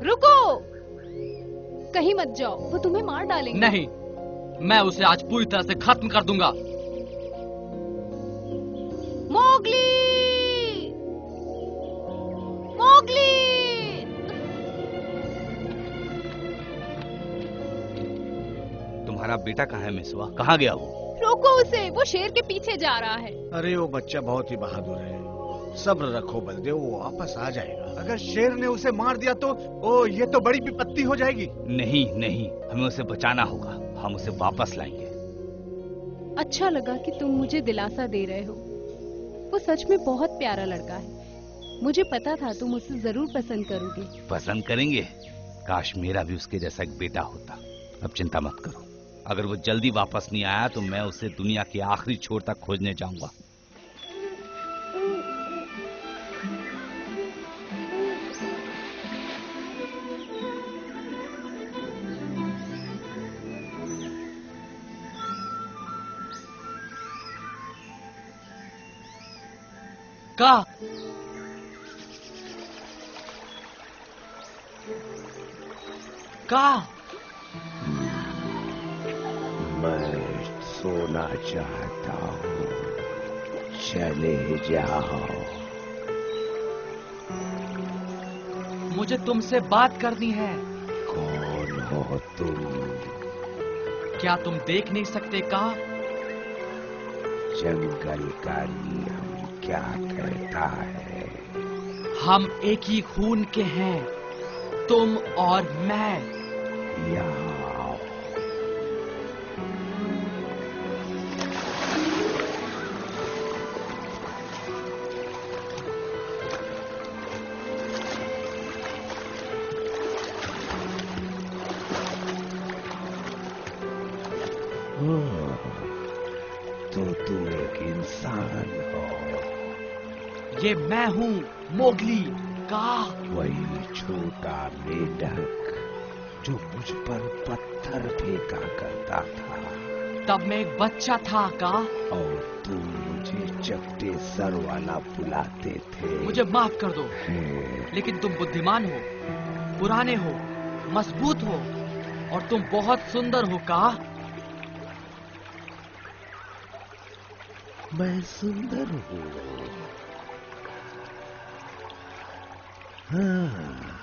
रुको, कहीं मत जाओ, वो तुम्हें मार डालेंगे। नहीं, मैं उसे आज पूरी तरह से खत्म कर दूंगा। Mowgli, Mowgli. तुम्हारा बेटा कहाँ है मिसवा? कहाँ गया वो? रोको उसे, वो शेर के पीछे जा रहा है। अरे वो बच्चा बहुत ही बहादुर है, सब्र रखो बलदेव, वो वापस आ जाएगा। अगर शेर ने उसे मार दिया तो ओ ये तो बड़ी विपत्ति हो जाएगी। नहीं नहीं, हमें उसे बचाना होगा, हम उसे वापस लाएंगे। अच्छा लगा कि तुम मुझे दिलासा दे रहे हो। वो सच में बहुत प्यारा लड़का है। मुझे पता था तुम उसे जरूर पसंद करोगी। पसंद करेंगे? काश मेरा भी उसके जैसा एक बेटा होता। अब चिंता मत करो, अगर वो जल्दी वापस नहीं आया तो मैं उसे दुनिया के आखिरी छोर तक खोजने जाऊंगा। का का मैं सोना चाहता हूँ, चले जाओ। मुझे तुमसे बात करनी है। कौन हो तुम? क्या तुम देख नहीं सकते का? जंगल का नियम क्या कहता है? हम एक ही खून के हैं, तुम और मैं। यहाँ आओ। तो तुम एक इंसान हो। ये मैं हूँ मोगली का। वही छोटा मेंढक जो मुझ पर पत्थर फेंका करता था। तब मैं एक बच्चा था का। और तुम मुझे चपटे सर वाला बुलाते थे। मुझे माफ कर दो, लेकिन तुम बुद्धिमान हो, पुराने हो, मजबूत हो और तुम बहुत सुंदर हो का। मैं सुंदर हूँ। हाँ,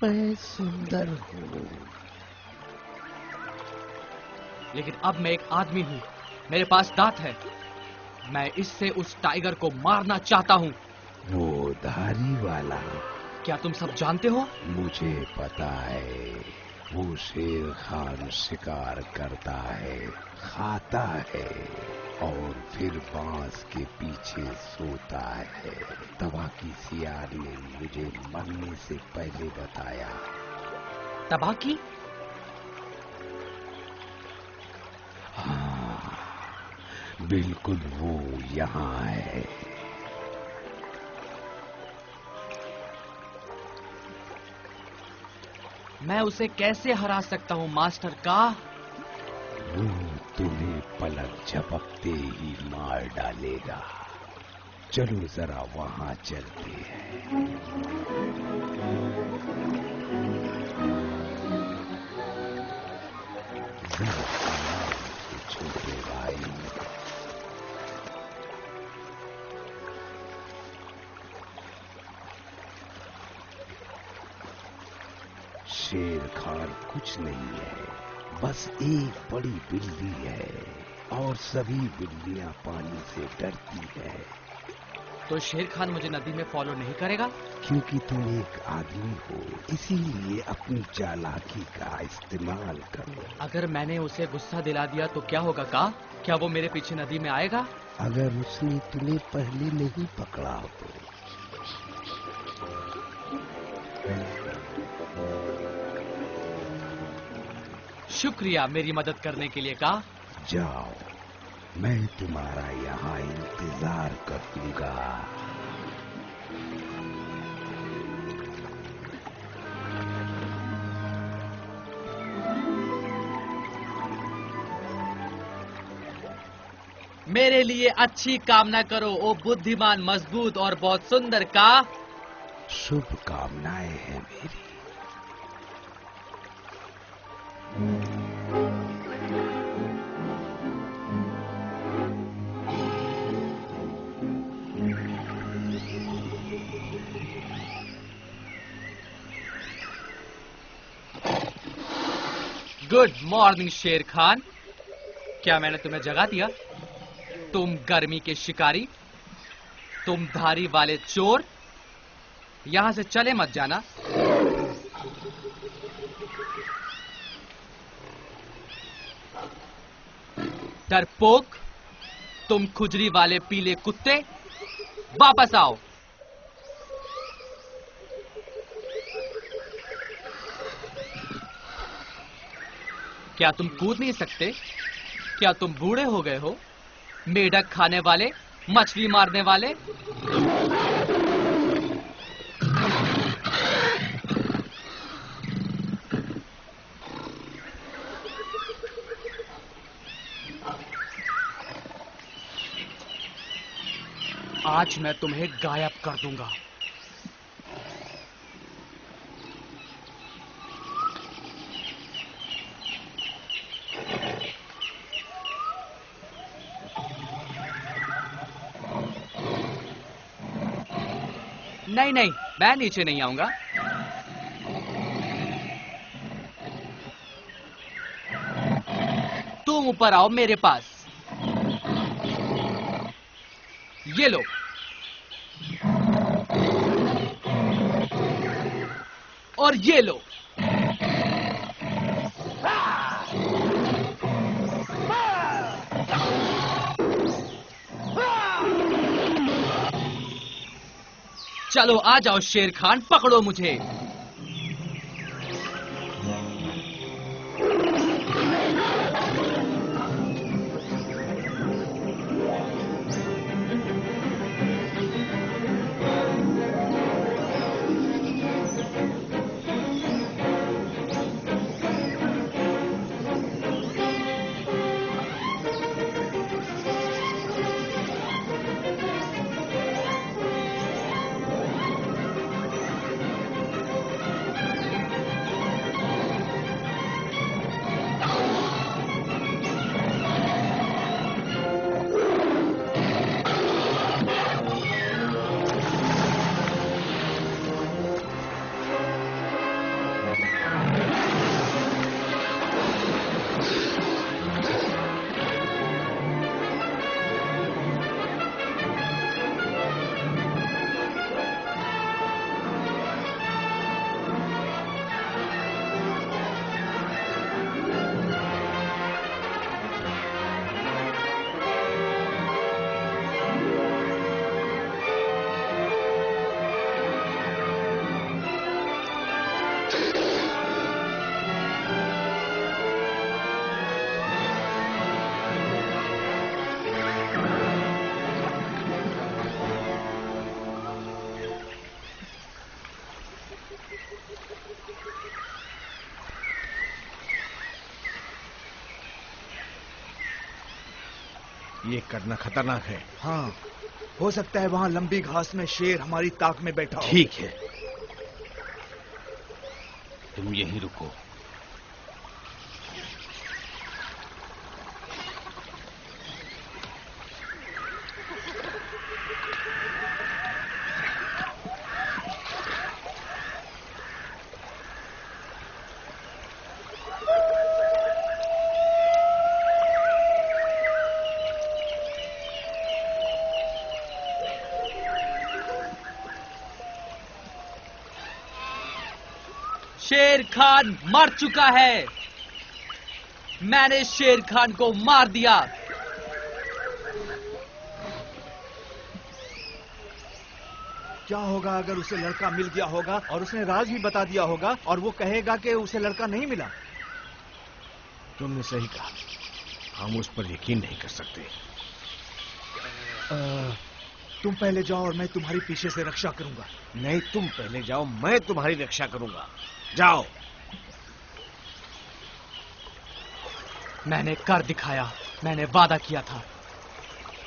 मैं सुंदर हूँ। लेकिन अब मैं एक आदमी हूँ, मेरे पास दांत है। मैं इससे उस टाइगर को मारना चाहता हूँ। वो धारी वाला? क्या तुम सब जानते हो? मुझे पता है, वो शेर खान शिकार करता है, खाता है और फिर बांस के पीछे सोता है। तबाकी सियार ने मुझे मरने से पहले बताया। तबाकी? हाँ, बिल्कुल वो यहाँ है। मैं उसे कैसे हरा सकता हूँ मास्टर का? वो तुम्हें पलक झपकते ही मार डालेगा। चलो जरा वहां चलते हैं। जरा आराम से छोटे भाई। शेर खान कुछ नहीं है, बस एक बड़ी बिल्ली है और सभी बिल्लियां पानी से डरती है। तो शेर खान मुझे नदी में फॉलो नहीं करेगा? क्योंकि तुम एक आदमी हो, इसीलिए अपनी चालाकी का इस्तेमाल करो। अगर मैंने उसे गुस्सा दिला दिया तो क्या होगा का? क्या वो मेरे पीछे नदी में आएगा? अगर उसने तुम्हें पहले नहीं पकड़ा तो। शुक्रिया मेरी मदद करने के लिए का। जाओ, मैं तुम्हारा यहाँ इंतजार करूंगा। मेरे लिए अच्छी कामना करो ओ बुद्धिमान, मजबूत और बहुत सुंदर का। शुभ कामनाएं हैं मेरी। गुड मॉर्निंग शेर खान। क्या मैंने तुम्हें जगा दिया? तुम गर्मी के शिकारी, तुम धारी वाले चोर, यहां से चले मत जाना। डरपोक, तुम खुजली वाले पीले कुत्ते, वापस आओ। क्या तुम कूद नहीं सकते? क्या तुम बूढ़े हो गए हो? मेढक खाने वाले, मछली मारने वाले। आज मैं तुम्हें गायब कर दूंगा। नहीं नहीं, मैं नीचे नहीं आऊंगा। तुम ऊपर आओ मेरे पास। ये लो। और ये लो। चलो आ जाओ शेर खान, पकड़ो मुझे। ये करना खतरनाक है। हाँ, हो सकता है वहां लंबी घास में शेर हमारी ताक में बैठा हो। ठीक है, तुम यहीं रुको। शेर खान मर चुका है। मैंने शेर खान को मार दिया। क्या होगा अगर उसे लड़का मिल गया होगा और उसने राज भी बता दिया होगा और वो कहेगा कि उसे लड़का नहीं मिला? तुमने सही कहा, हम उस पर यकीन नहीं कर सकते। तुम पहले जाओ और मैं तुम्हारी पीछे से रक्षा करूंगा। नहीं, तुम पहले जाओ, मैं तुम्हारी रक्षा करूंगा। जाओ। मैंने कर दिखाया। मैंने वादा किया था,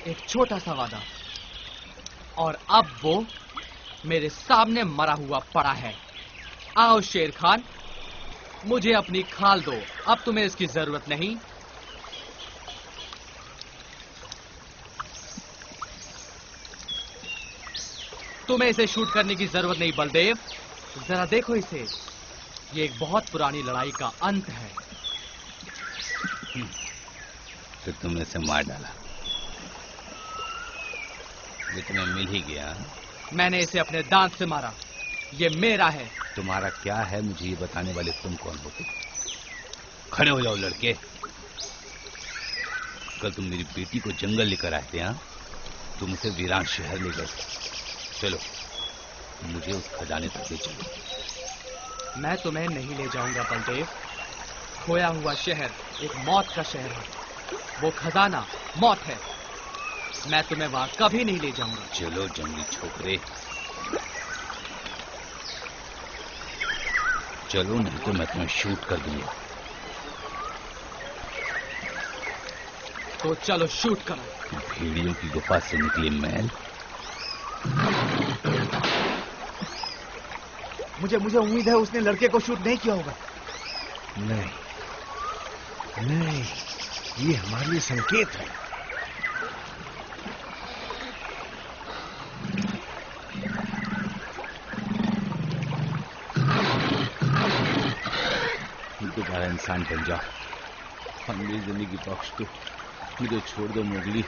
एक छोटा सा वादा, और अब वो मेरे सामने मरा हुआ पड़ा है। आओ शेर खान, मुझे अपनी खाल दो। अब तुम्हें इसकी जरूरत नहीं। तुम्हें इसे शूट करने की जरूरत नहीं बलदेव। जरा देखो इसे, ये एक बहुत पुरानी लड़ाई का अंत है। तो तुमने इसे मार डाला। ये तुम्हें मिल ही गया। मैंने इसे अपने दांत से मारा। ये मेरा है। तुम्हारा क्या है, मुझे ये बताने वाले तुम कौन होते? खड़े हो जाओ लड़के। कल तुम मेरी बेटी को जंगल लेकर आए थे। हाँ, तुम उसे वीरान शहर ले गए। चलो, मुझे उस खजाने तक ले चलो। मैं तुम्हें नहीं ले जाऊंगा बलदेव। खोया हुआ शहर एक मौत का शहर है। वो खजाना मौत है। मैं तुम्हें वहां कभी नहीं ले जाऊंगा। चलो जंगली छोकरे, चलो, नहीं तो मैं तुम्हें शूट कर दूंगा। तो चलो शूट करो। भेड़ियों की गुफा से निकले महल। मुझे उम्मीद है उसने लड़के को शूट नहीं किया होगा। नहीं, नहीं, ये हमारे लिए संकेत है। दोबारा इंसान बन जाओ और मेरी जिंदगी बख्श दो। मुझे छोड़ दो मोगली।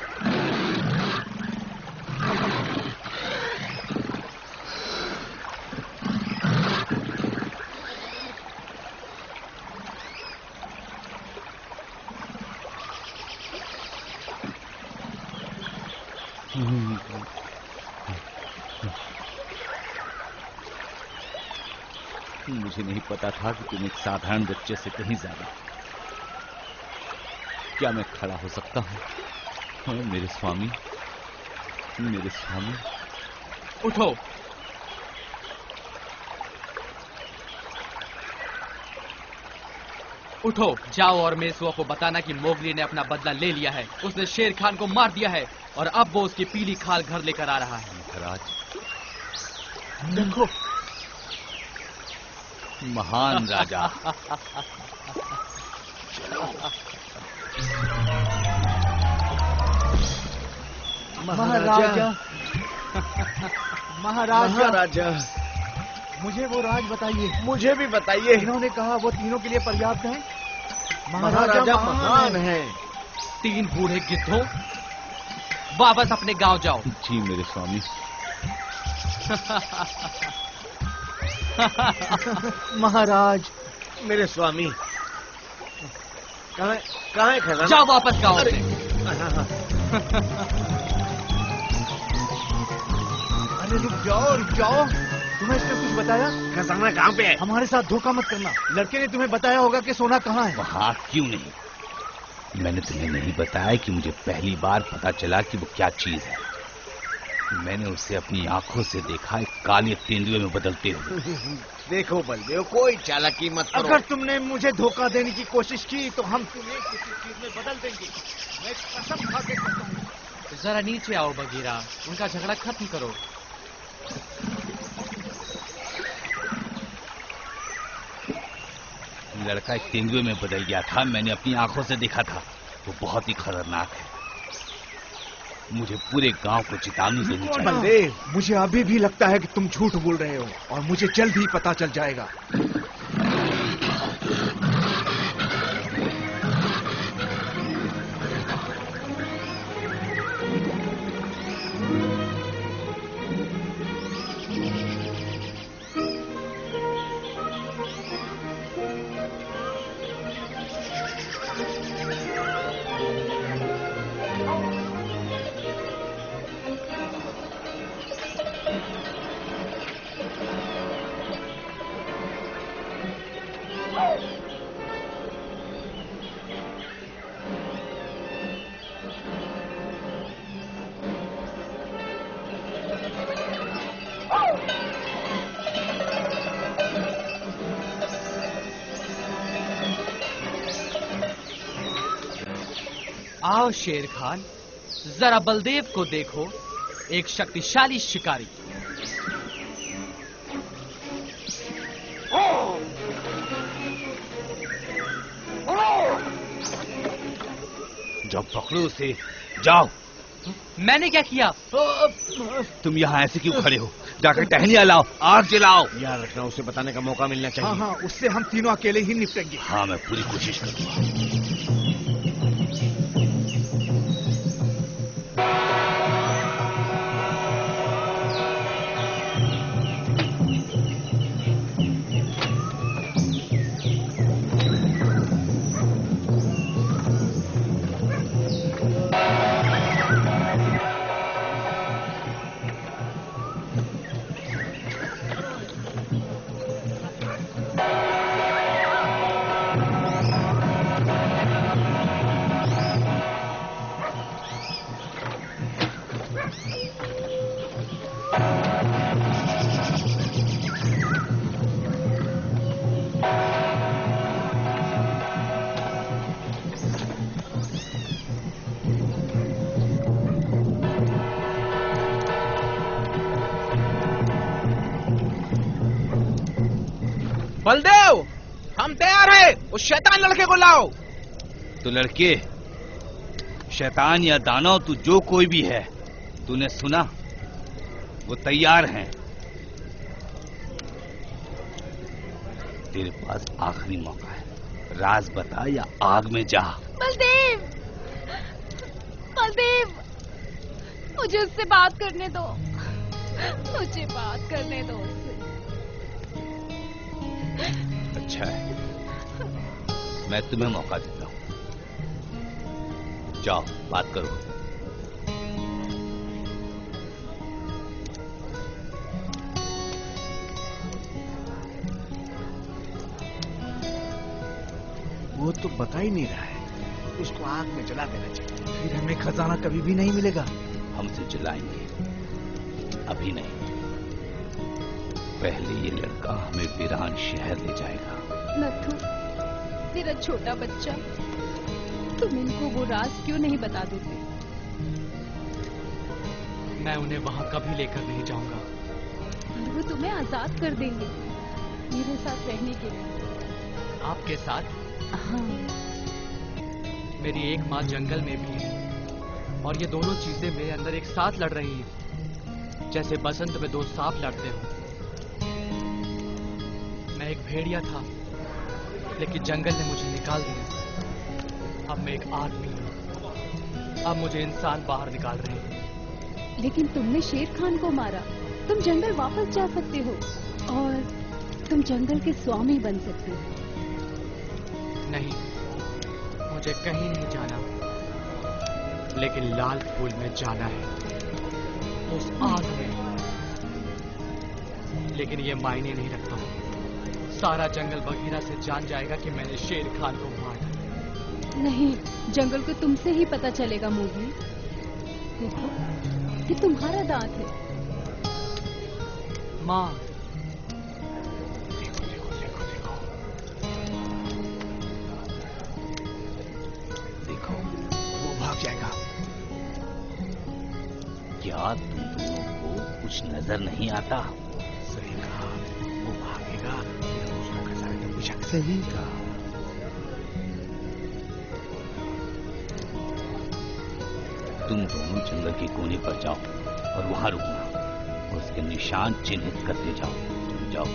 मुझे नहीं पता था कि तुम एक साधारण बच्चे से कहीं ज्यादा। क्या मैं खड़ा हो सकता हूँ? हाँ, मेरे स्वामी, मेरे स्वामी। उठो। उठो, जाओ और मेसुआ को बताना कि मोगली ने अपना बदला ले लिया है। उसने शेर खान को मार दिया है और अब वो उसकी पीली खाल घर लेकर आ रहा है। महाराज, देखो, महान राजा। महाराजा, महाराजा, मुझे वो राज बताइए। मुझे भी बताइए। इन्होंने कहा वो तीनों के लिए पर्याप्त है। महाराजा महान है। 3 बूढ़े गिद्धों, वापस अपने गांव जाओ। जी मेरे स्वामी। महाराज, मेरे स्वामी, कहाँ है खजाना? जाओ वापस गांव से। अरे रुक जाओ। तुम्हें इसने कुछ बताया? खजाना कहाँ पे है? हमारे साथ धोखा मत करना। लड़के ने तुम्हें बताया होगा कि सोना कहाँ है। वहाँ क्यों नहीं? मैंने तुम्हें नहीं बताया कि मुझे पहली बार पता चला कि वो क्या चीज है। मैंने उसे अपनी आंखों से देखा, एक काले तेंदुए में बदलते हुए। देखो बलदेव, कोई चालाकी मत करो। अगर तुमने मुझे धोखा देने की कोशिश की तो हम तुम्हें किसी चीज में बदल देंगे। मैं कसम खा के कहता हूँ। जरा नीचे आओ बगीरा, उनका झगड़ा खत्म करो। लड़का एक तेंदुए में बदल गया था, मैंने अपनी आंखों से देखा था। वो बहुत ही खतरनाक है। मुझे पूरे गांव को चेतावनी देनी चाहिए। बलदेव, मुझे अभी भी लगता है कि तुम झूठ बोल रहे हो और मुझे जल्द ही पता चल जाएगा। आओ शेर खान, जरा बलदेव को देखो, एक शक्तिशाली शिकारी। जब पकड़ो उसे, जाओ। मैंने क्या किया? तुम यहाँ ऐसे क्यों खड़े हो? जाकर टहनियाँ लाओ, आग जलाओ। यार रखना, उसे बताने का मौका मिलना चाहिए। हाँ, उससे हम तीनों अकेले ही निपटेंगे। हाँ, मैं पूरी कोशिश करूंगा। बलदेव, हम तैयार हैं। उस शैतान लड़के को लाओ। तो लड़के, शैतान या दानव, तू जो कोई भी है, तूने सुना? वो तैयार हैं। तेरे पास आखिरी मौका है, राज बता या आग में जा। बलदेव, बलदेव, मुझे उससे बात करने दो, मुझे बात करने दो उससे। अच्छा है, मैं तुम्हें मौका देता हूं। जाओ, बात करो। वो तो बता ही नहीं रहा है। उसको आग में जला देना चाहिए। फिर हमें खजाना कभी भी नहीं मिलेगा। हम उसे जलाएंगे, अभी नहीं। पहले ये लड़का हमें वीरान शहर ले जाएगा। नथु, तेरा छोटा बच्चा, तुम इनको वो राज क्यों नहीं बता देते? मैं उन्हें वहां कभी लेकर नहीं जाऊंगा। और वो तुम्हें आजाद कर देंगे मेरे साथ रहने के लिए। आपके साथ? हाँ। मेरी एक माँ जंगल में भी है और ये दोनों चीजें मेरे अंदर एक साथ लड़ रही हैं, जैसे बसंत में दो सांप लड़ते हो। मैं एक भेड़िया था, लेकिन जंगल ने मुझे निकाल दिया। अब मैं एक आदमी हूँ। अब मुझे इंसान बाहर निकाल रहे हैं। लेकिन तुमने शेर खान को मारा। तुम जंगल वापस जा सकते हो और तुम जंगल के स्वामी बन सकते हो। नहीं, मुझे कहीं नहीं जाना, लेकिन लाल फूल में जाना है, उस आग में। लेकिन ये मायने नहीं रखता। सारा जंगल बगीरा से जान जाएगा कि मैंने शेर खान को मारा। नहीं, जंगल को तुमसे ही पता चलेगा मोगली। देखो, ये तुम्हारा दांत है। माँ, देखो, वो भाग जाएगा। क्या तुम दोनों को कुछ नजर नहीं आता? सही कहा, वो भागेगा फिर हम उसका खजाना तक शक सही कहा। तुम दोनों जंगल के कोने पर जाओ और वहां रुकना, उसके निशान चिन्हित करते जाओ। जाओ।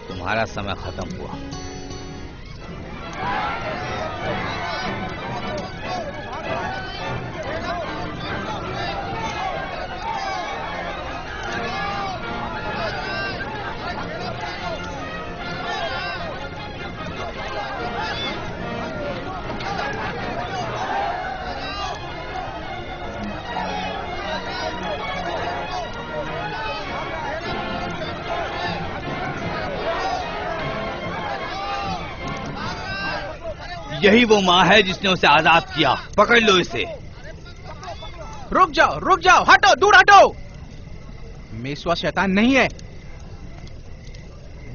तुम्हारा समय खत्म हुआ। यही वो माँ है जिसने उसे आजाद किया। पकड़ लो इसे। रुक जाओ, हटो, दूर हटो। मेसवा शैतान नहीं है,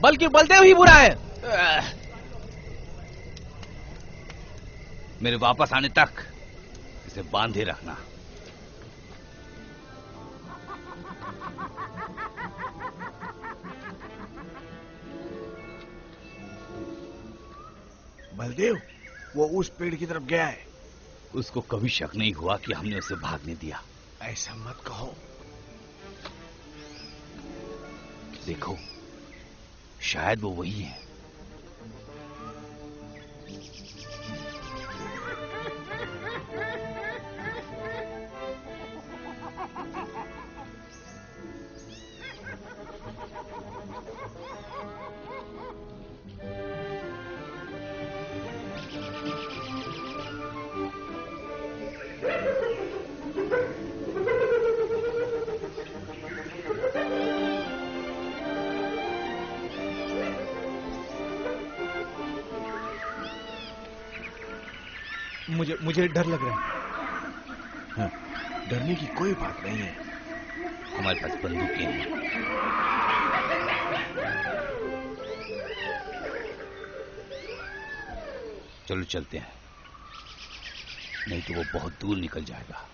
बल्कि बलदेव ही बुरा है। मेरे वापस आने तक इसे बांधे रखना। बलदेव, वो उस पेड़ की तरफ गया है। उसको कभी शक नहीं हुआ कि हमने उसे भागने दिया। ऐसा मत कहो। देखो, शायद वो वही है। मुझे डर लग रहा है। हाँ, डरने की कोई बात नहीं है। हमारे पास बंदूकें हैं। चलो चलते हैं, नहीं तो वो बहुत दूर निकल जाएगा।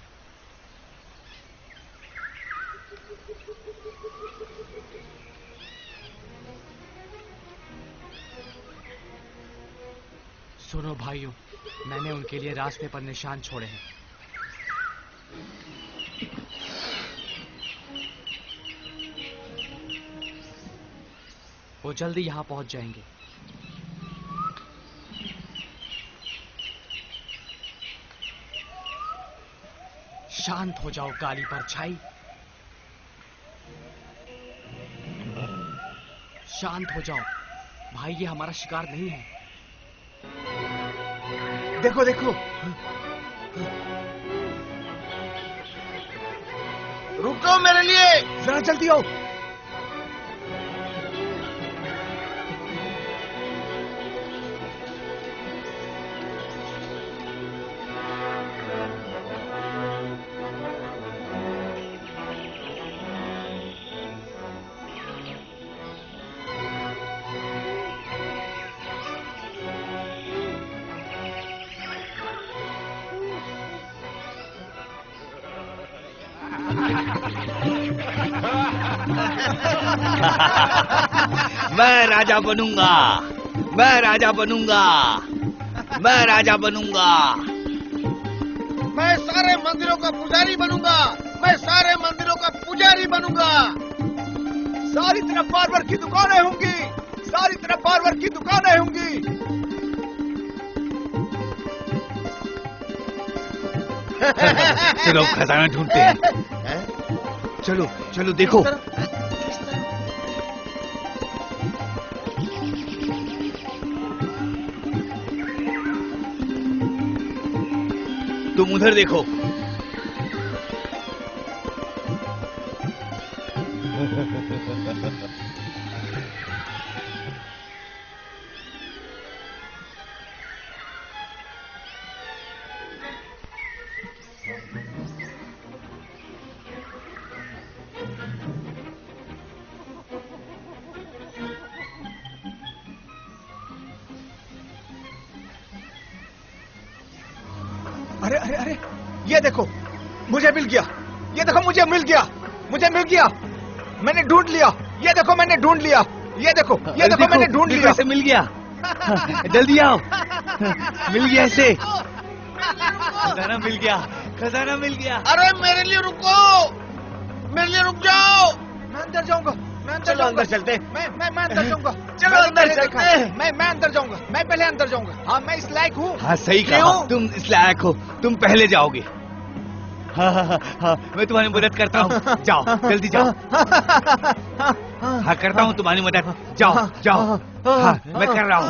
सुनो भाइयों, मैंने उनके लिए रास्ते पर निशान छोड़े हैं। वो जल्दी यहां पहुंच जाएंगे। शांत हो जाओ काली परछाई, शांत हो जाओ भाई, ये हमारा शिकार नहीं है। देखो देखो, रुको मेरे लिए, जरा जल्दी आओ। मैं राजा बनूंगा, मैं राजा बनूंगा, मैं राजा बनूंगा। मैं सारे मंदिरों का पुजारी बनूंगा, मैं सारे मंदिरों का पुजारी बनूंगा। सारी तरफ बार्बर की दुकानें होंगी, सारी तरफ बार्बर की दुकानें होंगी। चलो खजाना ढूंढते हैं। चलो चलो देखो। तुम उधर देखो। अरे अरे अरे, ये देखो मुझे मिल गया, ये देखो मुझे मिल गया, मुझे मिल गया, मैंने ढूंढ लिया, ये देखो मैंने ढूंढ लिया, ये देखो मैंने ढूंढ लिया। इसे मिल गया। जल्दी आओ, मिल गया इसे, खजाना मिल गया, खजाना मिल गया। अरे मेरे लिए रुको, मेरे लिए रुक जाओ, मैं अंदर जाऊंगा, मैं अंदर जाऊंगा। अंदर चलते, मैं अंदर जाऊंगा, चलो अंदर चलते। मैं अंदर जाऊंगा, मैं पहले अंदर जाऊंगा। हाँ मैं इस लायक हूँ। हाँ सही कहा, तुम इस लायक हो, तुम पहले जाओगे। हाँ हाँ हाँ हाँ, मैं तुम्हारी मदद करता हूँ, जाओ जल्दी जाओ। हाँ करता हूँ तुम्हारी मदद, जाओ जाओ। हाँ मैं कर रहा हूँ।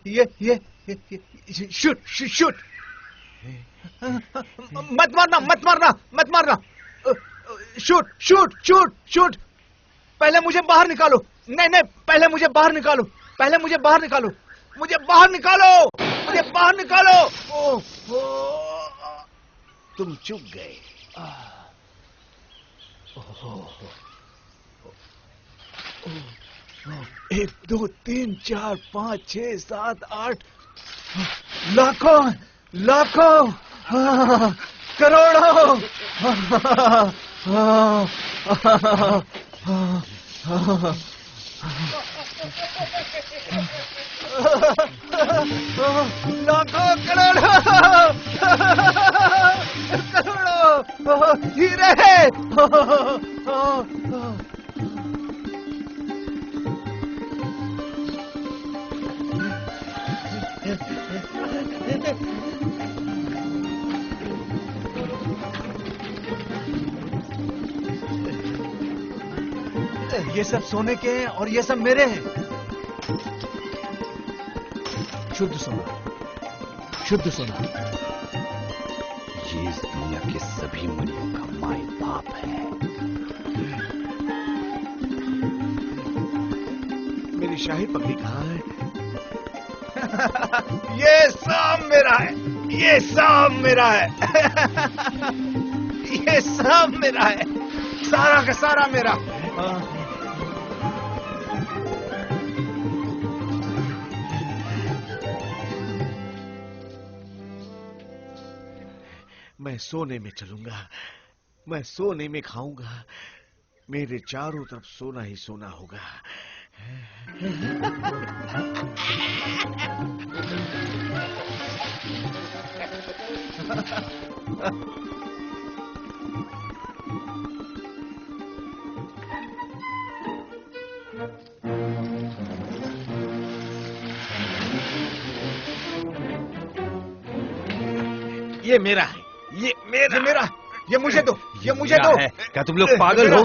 ये शूट शूट, मत मारना मत मारना मत मारना, शूट शूट शूट शूट। पहले मुझे बाहर निकालो, नहीं नहीं पहले मुझे बाहर निकालो, पहले मुझे बाहर निकालो, मुझे बाहर निकालो, मुझे बाहर निकालो। तुम चुप गए। 1 2 3 4 5 6 7 8 लाखों लाखों करोड़ों। लाखों करोड़ों करोड़ों हीरे। ये सब सोने के हैं और ये सब मेरे हैं। शुद्ध सोना, शुद्ध सोना। ये इस दुनिया के सभी मणियों का माई बाप है। मेरी शाही पगड़ी कहाँ है? ये सब मेरा है, ये सब मेरा है। ये सब मेरा है, सारा का सारा मेरा। मैं सोने में चलूंगा, मैं सोने में खाऊंगा, मेरे चारों तरफ सोना ही सोना होगा। ये मेरा है, ये मेरा, ये मुझे दो, ये मुझे दो। क्या तुम लोग पागल हो?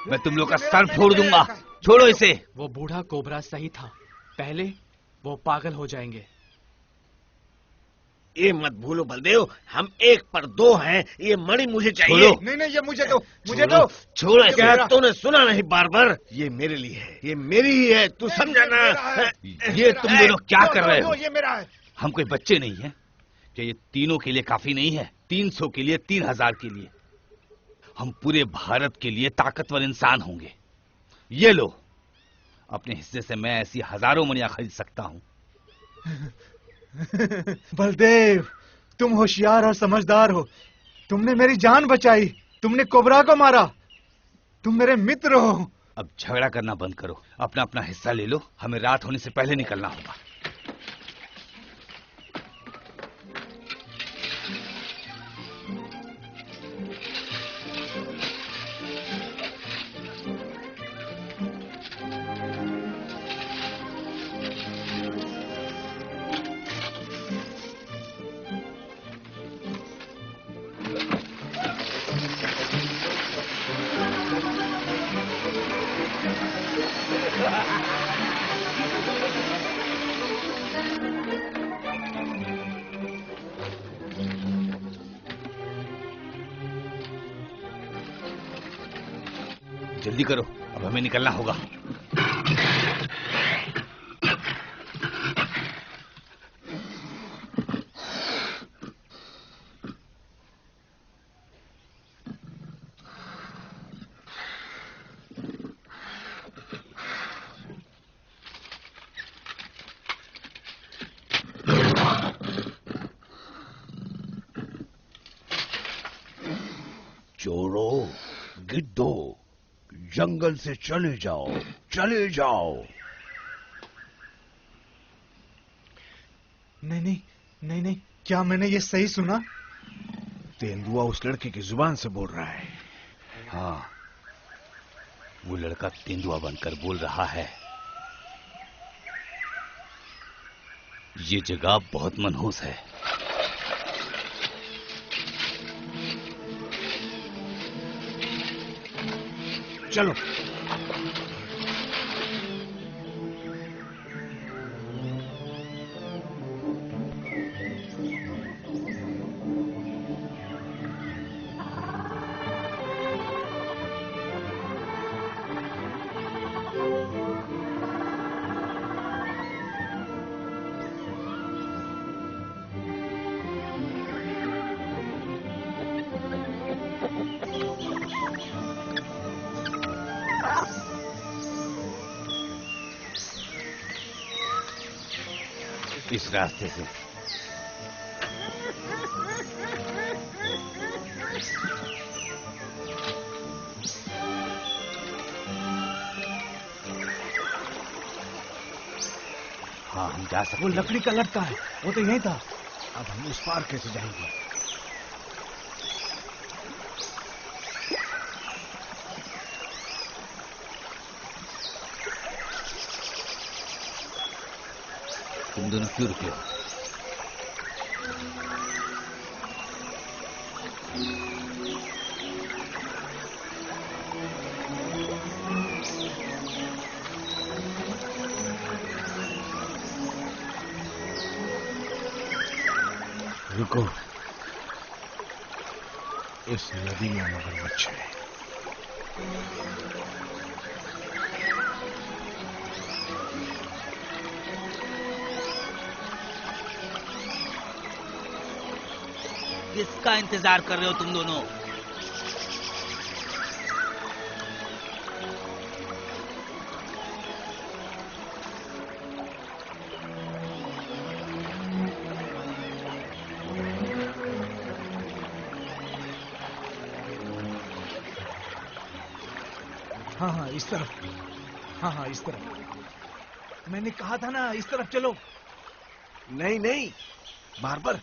मैं तुम लोग का सर फोड़ दूंगा, छोड़ो इसे। वो बूढ़ा कोबरा सही था, पहले वो पागल हो जाएंगे। ये मत भूलो बलदेव, हम 1 पर 2 हैं। ये मणि मुझे चाहिए। नहीं नहीं ये मुझे दो, मुझे दो। छोड़ो क्या तूने सुना नहीं बार बार? ये मेरे लिए है, ये मेरी ही है, तू समझा ना? ये तुम दोनों क्या कर रहे हो? ये मेरा है। हम कोई बच्चे नहीं हैं कि ये तीनों के लिए काफी नहीं है? 300 के लिए, 3000 के लिए। हम पूरे भारत के लिए ताकतवर इंसान होंगे। ये लो, अपने हिस्से से मैं ऐसी हजारों मणियां खरीद सकता हूं। बलदेव, तुम होशियार और समझदार हो। तुमने मेरी जान बचाई, तुमने कोबरा को मारा, तुम मेरे मित्र हो। अब झगड़ा करना बंद करो, अपना अपना हिस्सा ले लो। हमें रात होने से पहले निकलना होगा। जल्दी करो, अब हमें निकलना होगा। चोरों, गिद्धों, जंगल से चले जाओ, चले जाओ। नहीं, क्या मैंने ये सही सुना? तेंदुआ उस लड़के की जुबान से बोल रहा है। हाँ, वो लड़का तेंदुआ बनकर बोल रहा है। ये जगह बहुत मनहूस है। चलो। इस रास्ते से। हाँ, हम जा सकते। वो लकड़ी का लटका है, वो तो यही था। अब हम उस पार कैसे जाएंगे? तुम दोनों क्यों रुके हो? रुको, इस नदी में मगरमच्छ है। किसका इंतजार कर रहे हो तुम दोनों? हाँ, इस तरफ। हाँ, इस तरफ। मैंने कहा था ना, इस तरफ चलो। नहीं, बार्बर,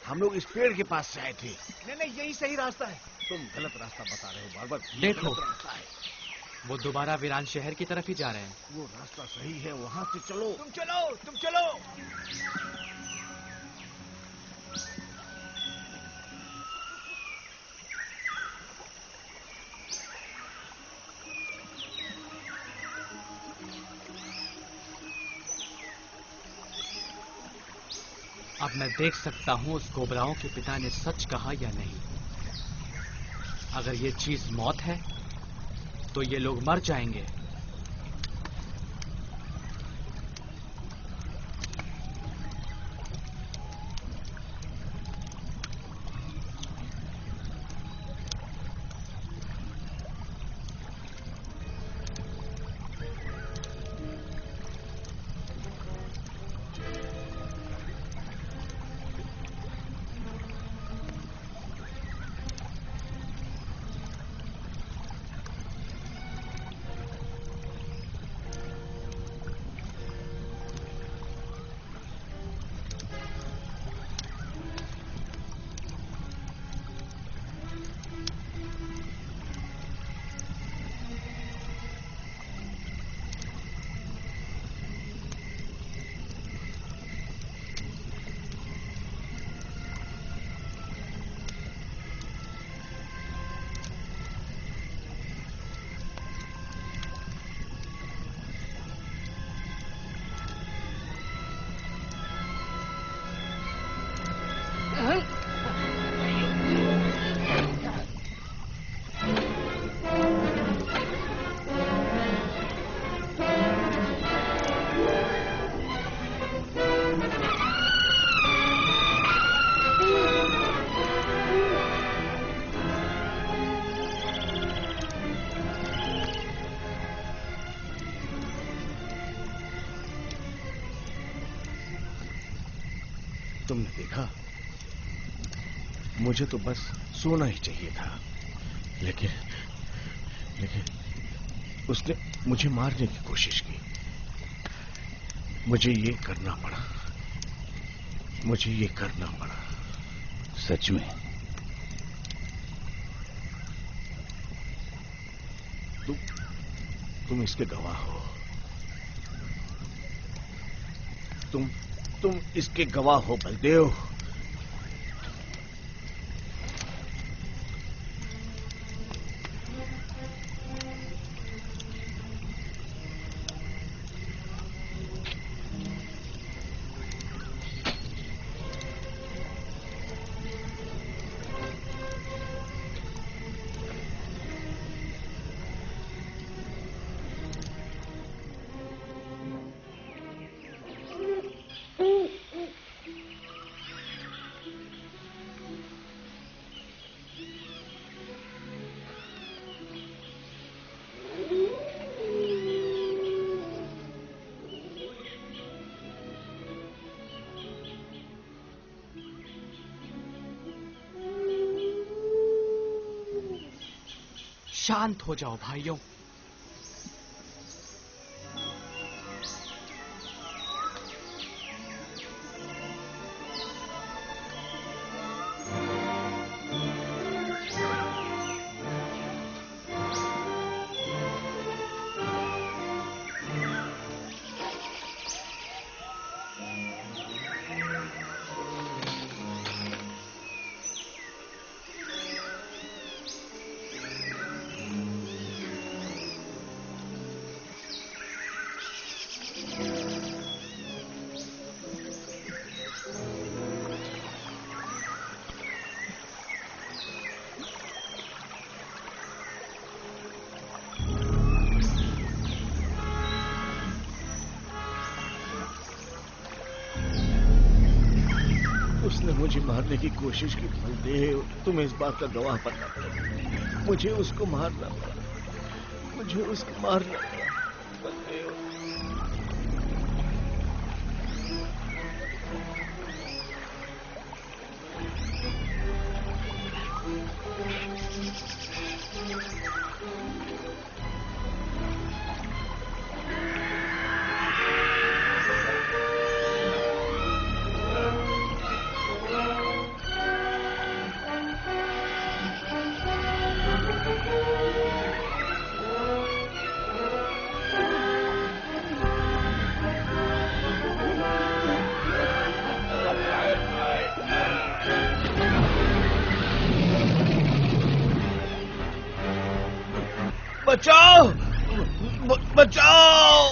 हम लोग इस पेड़ के पास से आए थे। नहीं, यही सही रास्ता है। तुम गलत रास्ता बता रहे हो बार्बर। देखो, रास्ता है। वो दोबारा वीरान शहर की तरफ ही जा रहे हैं। वो रास्ता सही है, वहां से चलो। तुम चलो। अब मैं देख सकता हूँ उस कोबराओं के पिता ने सच कहा या नहीं। अगर ये चीज मौत है तो ये लोग मर जाएंगे। तुमने देखा, मुझे तो बस सोना ही चाहिए था। लेकिन उसने मुझे मारने की कोशिश की। मुझे ये करना पड़ा। सच में? तुम इसके गवाह हो। तुम इसके गवाह हो बलदेव। शांत हो जाओ भाइयों। उसने मुझे मारने की कोशिश की बलदेव। तुम्हें इस बात का गवाह बनना पड़ा। मुझे उसको मारना पड़ा बलदेव। बचाओ! बचाओ!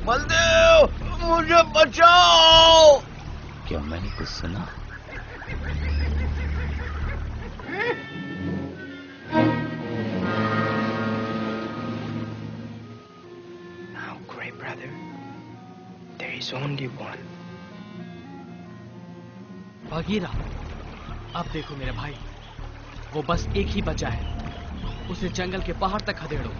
बलदेव, मुझे बचाओ! क्या मैंने कुछ सुना? Now, Grey Brother, there is only one. Bagheera, अब देखो मेरे भाई, वो बस एक ही बचा है। उसे जंगल के पहाड़ तक खदेड़ो।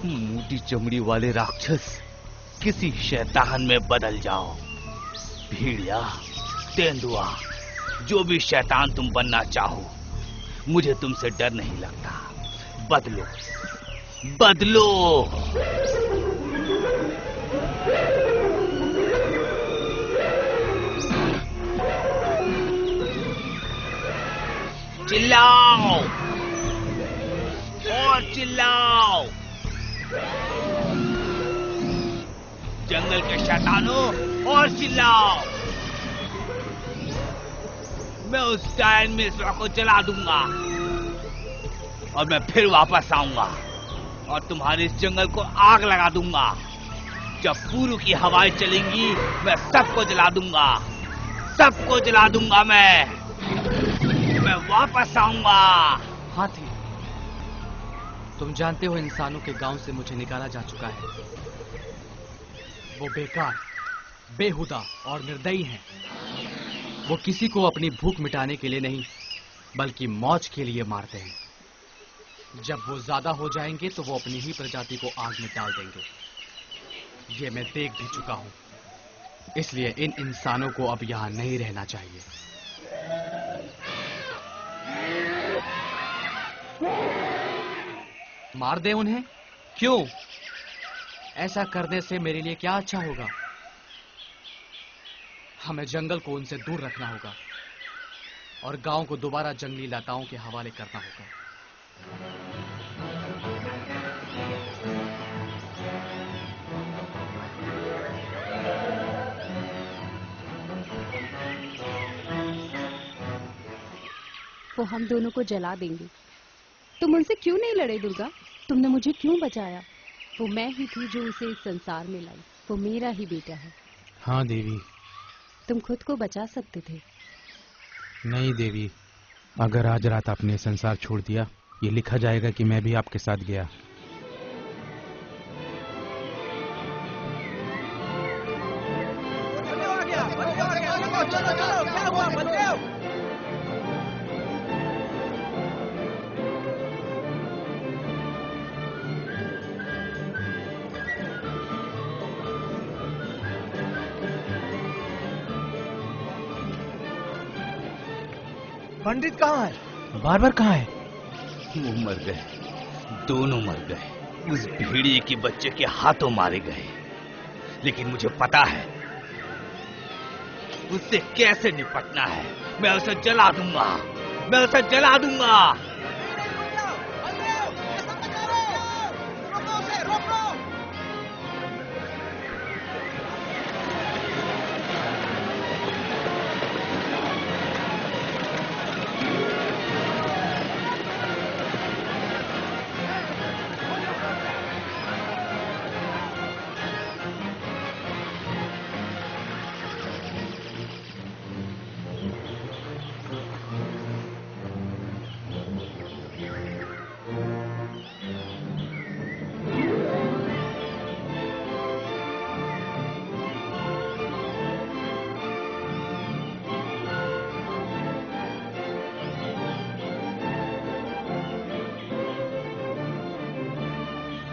मोटी चमड़ी वाले राक्षस किसी शैतान में बदल जाओ। भेड़िया, तेंदुआ, जो भी शैतान तुम बनना चाहो, मुझे तुमसे डर नहीं लगता। बदलो, बदलो। चिल्लाओ और चिल्लाओ, जंगल के शैतानों, और चिल्लाओ। मैं उस टाइम में इस को जला दूंगा और मैं फिर वापस आऊंगा और तुम्हारे इस जंगल को आग लगा दूंगा। जब पूर्व की हवाएं चलेंगी, मैं सबको जला दूंगा, सबको जला दूंगा। मैं वापस आऊंगा। हाथी, तुम जानते हो इंसानों के गांव से मुझे निकाला जा चुका है। वो बेकार, बेहुदा और निर्दयी हैं। वो किसी को अपनी भूख मिटाने के लिए नहीं, बल्कि मौज के लिए मारते हैं। जब वो ज्यादा हो जाएंगे तो वो अपनी ही प्रजाति को आग में डाल देंगे। ये मैं देख भी चुका हूं। इसलिए इन इंसानों को अब यहां नहीं रहना चाहिए। मार दे उन्हें? क्यों? ऐसा करने से मेरे लिए क्या अच्छा होगा? हमें जंगल को उनसे दूर रखना होगा और गांव को दोबारा जंगली लताओं के हवाले करना होगा। वो हम दोनों को जला देंगे। तुम उनसे क्यों नहीं लड़े दुर्गा? तुमने मुझे क्यों बचाया? वो मैं ही थी जो उसे इस संसार में लाई। वो मेरा ही बेटा है। हाँ देवी। तुम खुद को बचा सकते थे। नहीं देवी, अगर आज रात आपने संसार छोड़ दिया, ये लिखा जाएगा कि मैं भी आपके साथ गया। पंडित कहाँ है? बार-बार कहाँ है? वो मर गए, दोनों मर गए। उस भेड़िए के बच्चे के हाथों मारे गए। लेकिन मुझे पता है उससे कैसे निपटना है। मैं उसे जला दूंगा, मैं उसे जला दूंगा।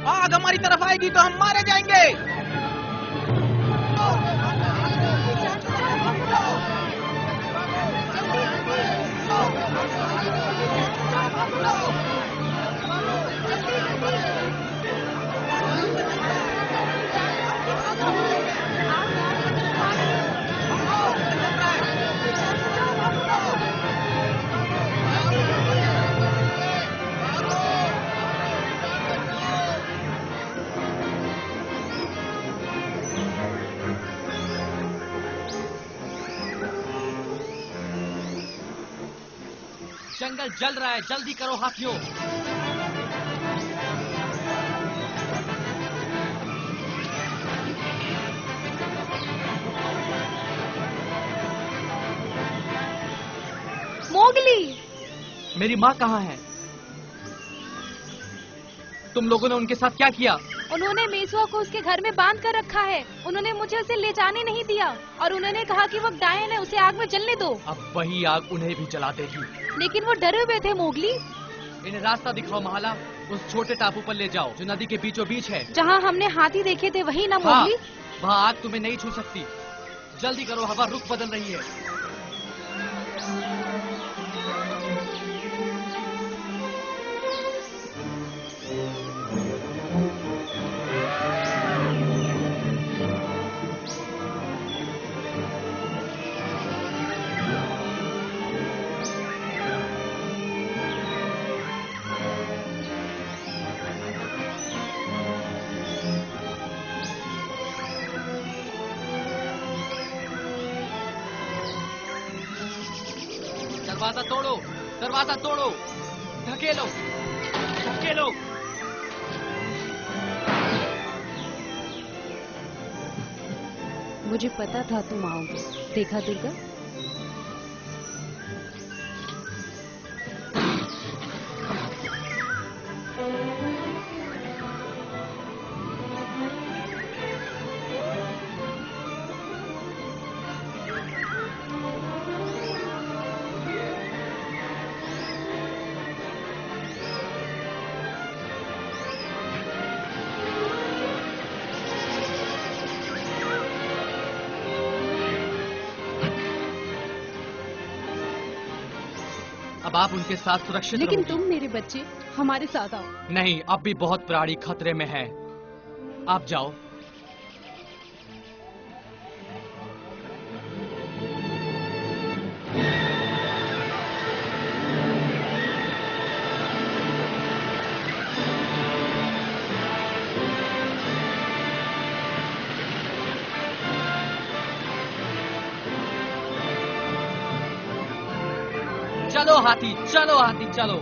आग हमारी तरफ आएगी तो हम मारे जाएंगे। जंगल जल रहा है, जल्दी करो हाथियों। मोगली, मेरी माँ कहाँ है? तुम लोगों ने उनके साथ क्या किया? उन्होंने मेसुआ को उसके घर में बांध कर रखा है। उन्होंने मुझे उसे ले जाने नहीं दिया और उन्होंने कहा कि वो डायन है, उसे आग में जलने दो। अब वही आग उन्हें भी जला देगी। लेकिन वो डरे हुए थे मोगली। इन्हें रास्ता दिखाओ माला। उस छोटे टापू पर ले जाओ जो नदी के बीचों बीच है। जहाँ हमने हाथी देखे थे वही ना हाँ, मोगली? वहाँ आग तुम्हें नहीं छू सकती। जल्दी करो, हवा रुख बदल रही है। दरवाजा तोड़ो, दरवाजा तोड़ो, धकेलो, धकेलो। मुझे पता था तुम आओगे। देखा दुर्गा, अब आप उनके साथ सुरक्षित लेकिन रहोगी। तुम मेरे बच्चे हमारे साथ आओ। नहीं, अब भी बहुत प्राणी खतरे में है। आप जाओ। चलो हाथी, चलो हाथी, चलो।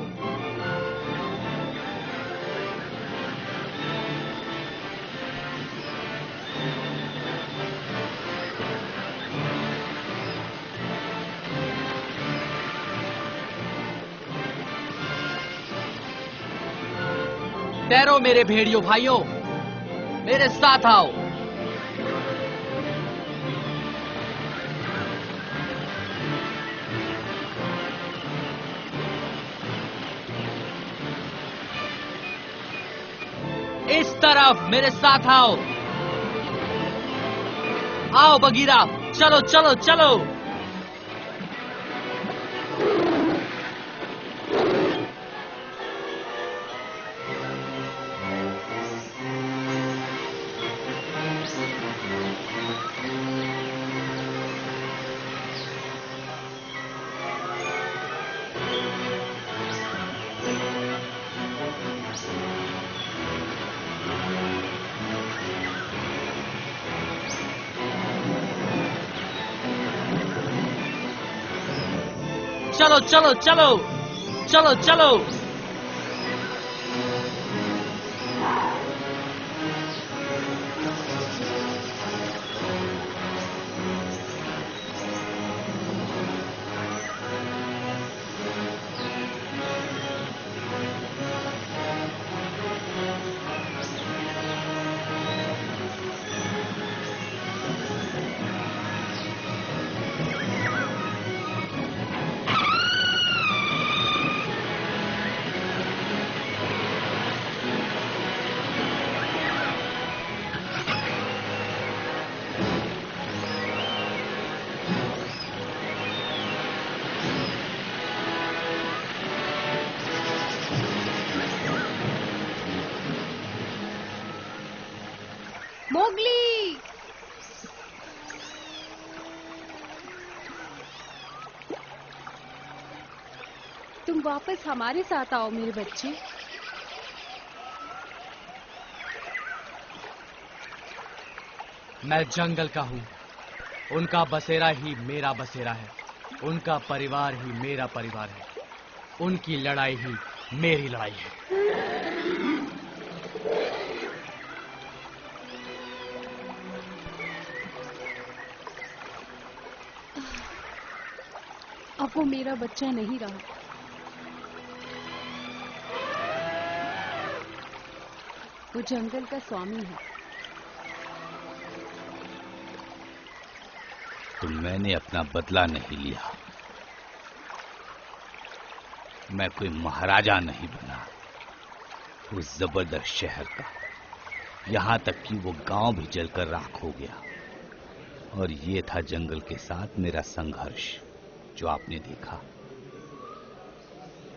तैरो मेरे भेड़ियों भाइयों, मेरे साथ आओ। इस तरफ मेरे साथ आओ। आओ बगीरा, चलो चलो चलो। चलो चलो चलो चलो चलो। मोगली, तुम वापस हमारे साथ आओ मेरे बच्चे। मैं जंगल का हूँ, उनका बसेरा ही मेरा बसेरा है, उनका परिवार ही मेरा परिवार है, उनकी लड़ाई ही मेरी लड़ाई है। अब वो मेरा बच्चा नहीं रहा। वो जंगल का स्वामी है। तो मैंने अपना बदला नहीं लिया। मैं कोई महाराजा नहीं बना। उस जबरदस्त शहर का, यहाँ तक कि वो गांव भी जलकर राख हो गया। और ये था जंगल के साथ मेरा संघर्ष जो आपने देखा।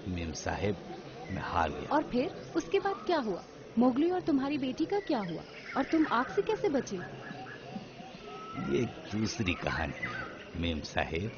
मेम साहेब, मैं हार गया। और फिर उसके बाद क्या हुआ? मोगली और तुम्हारी बेटी का क्या हुआ? और तुम आग से कैसे बचे? ये एक दूसरी कहानी है मेम साहेब।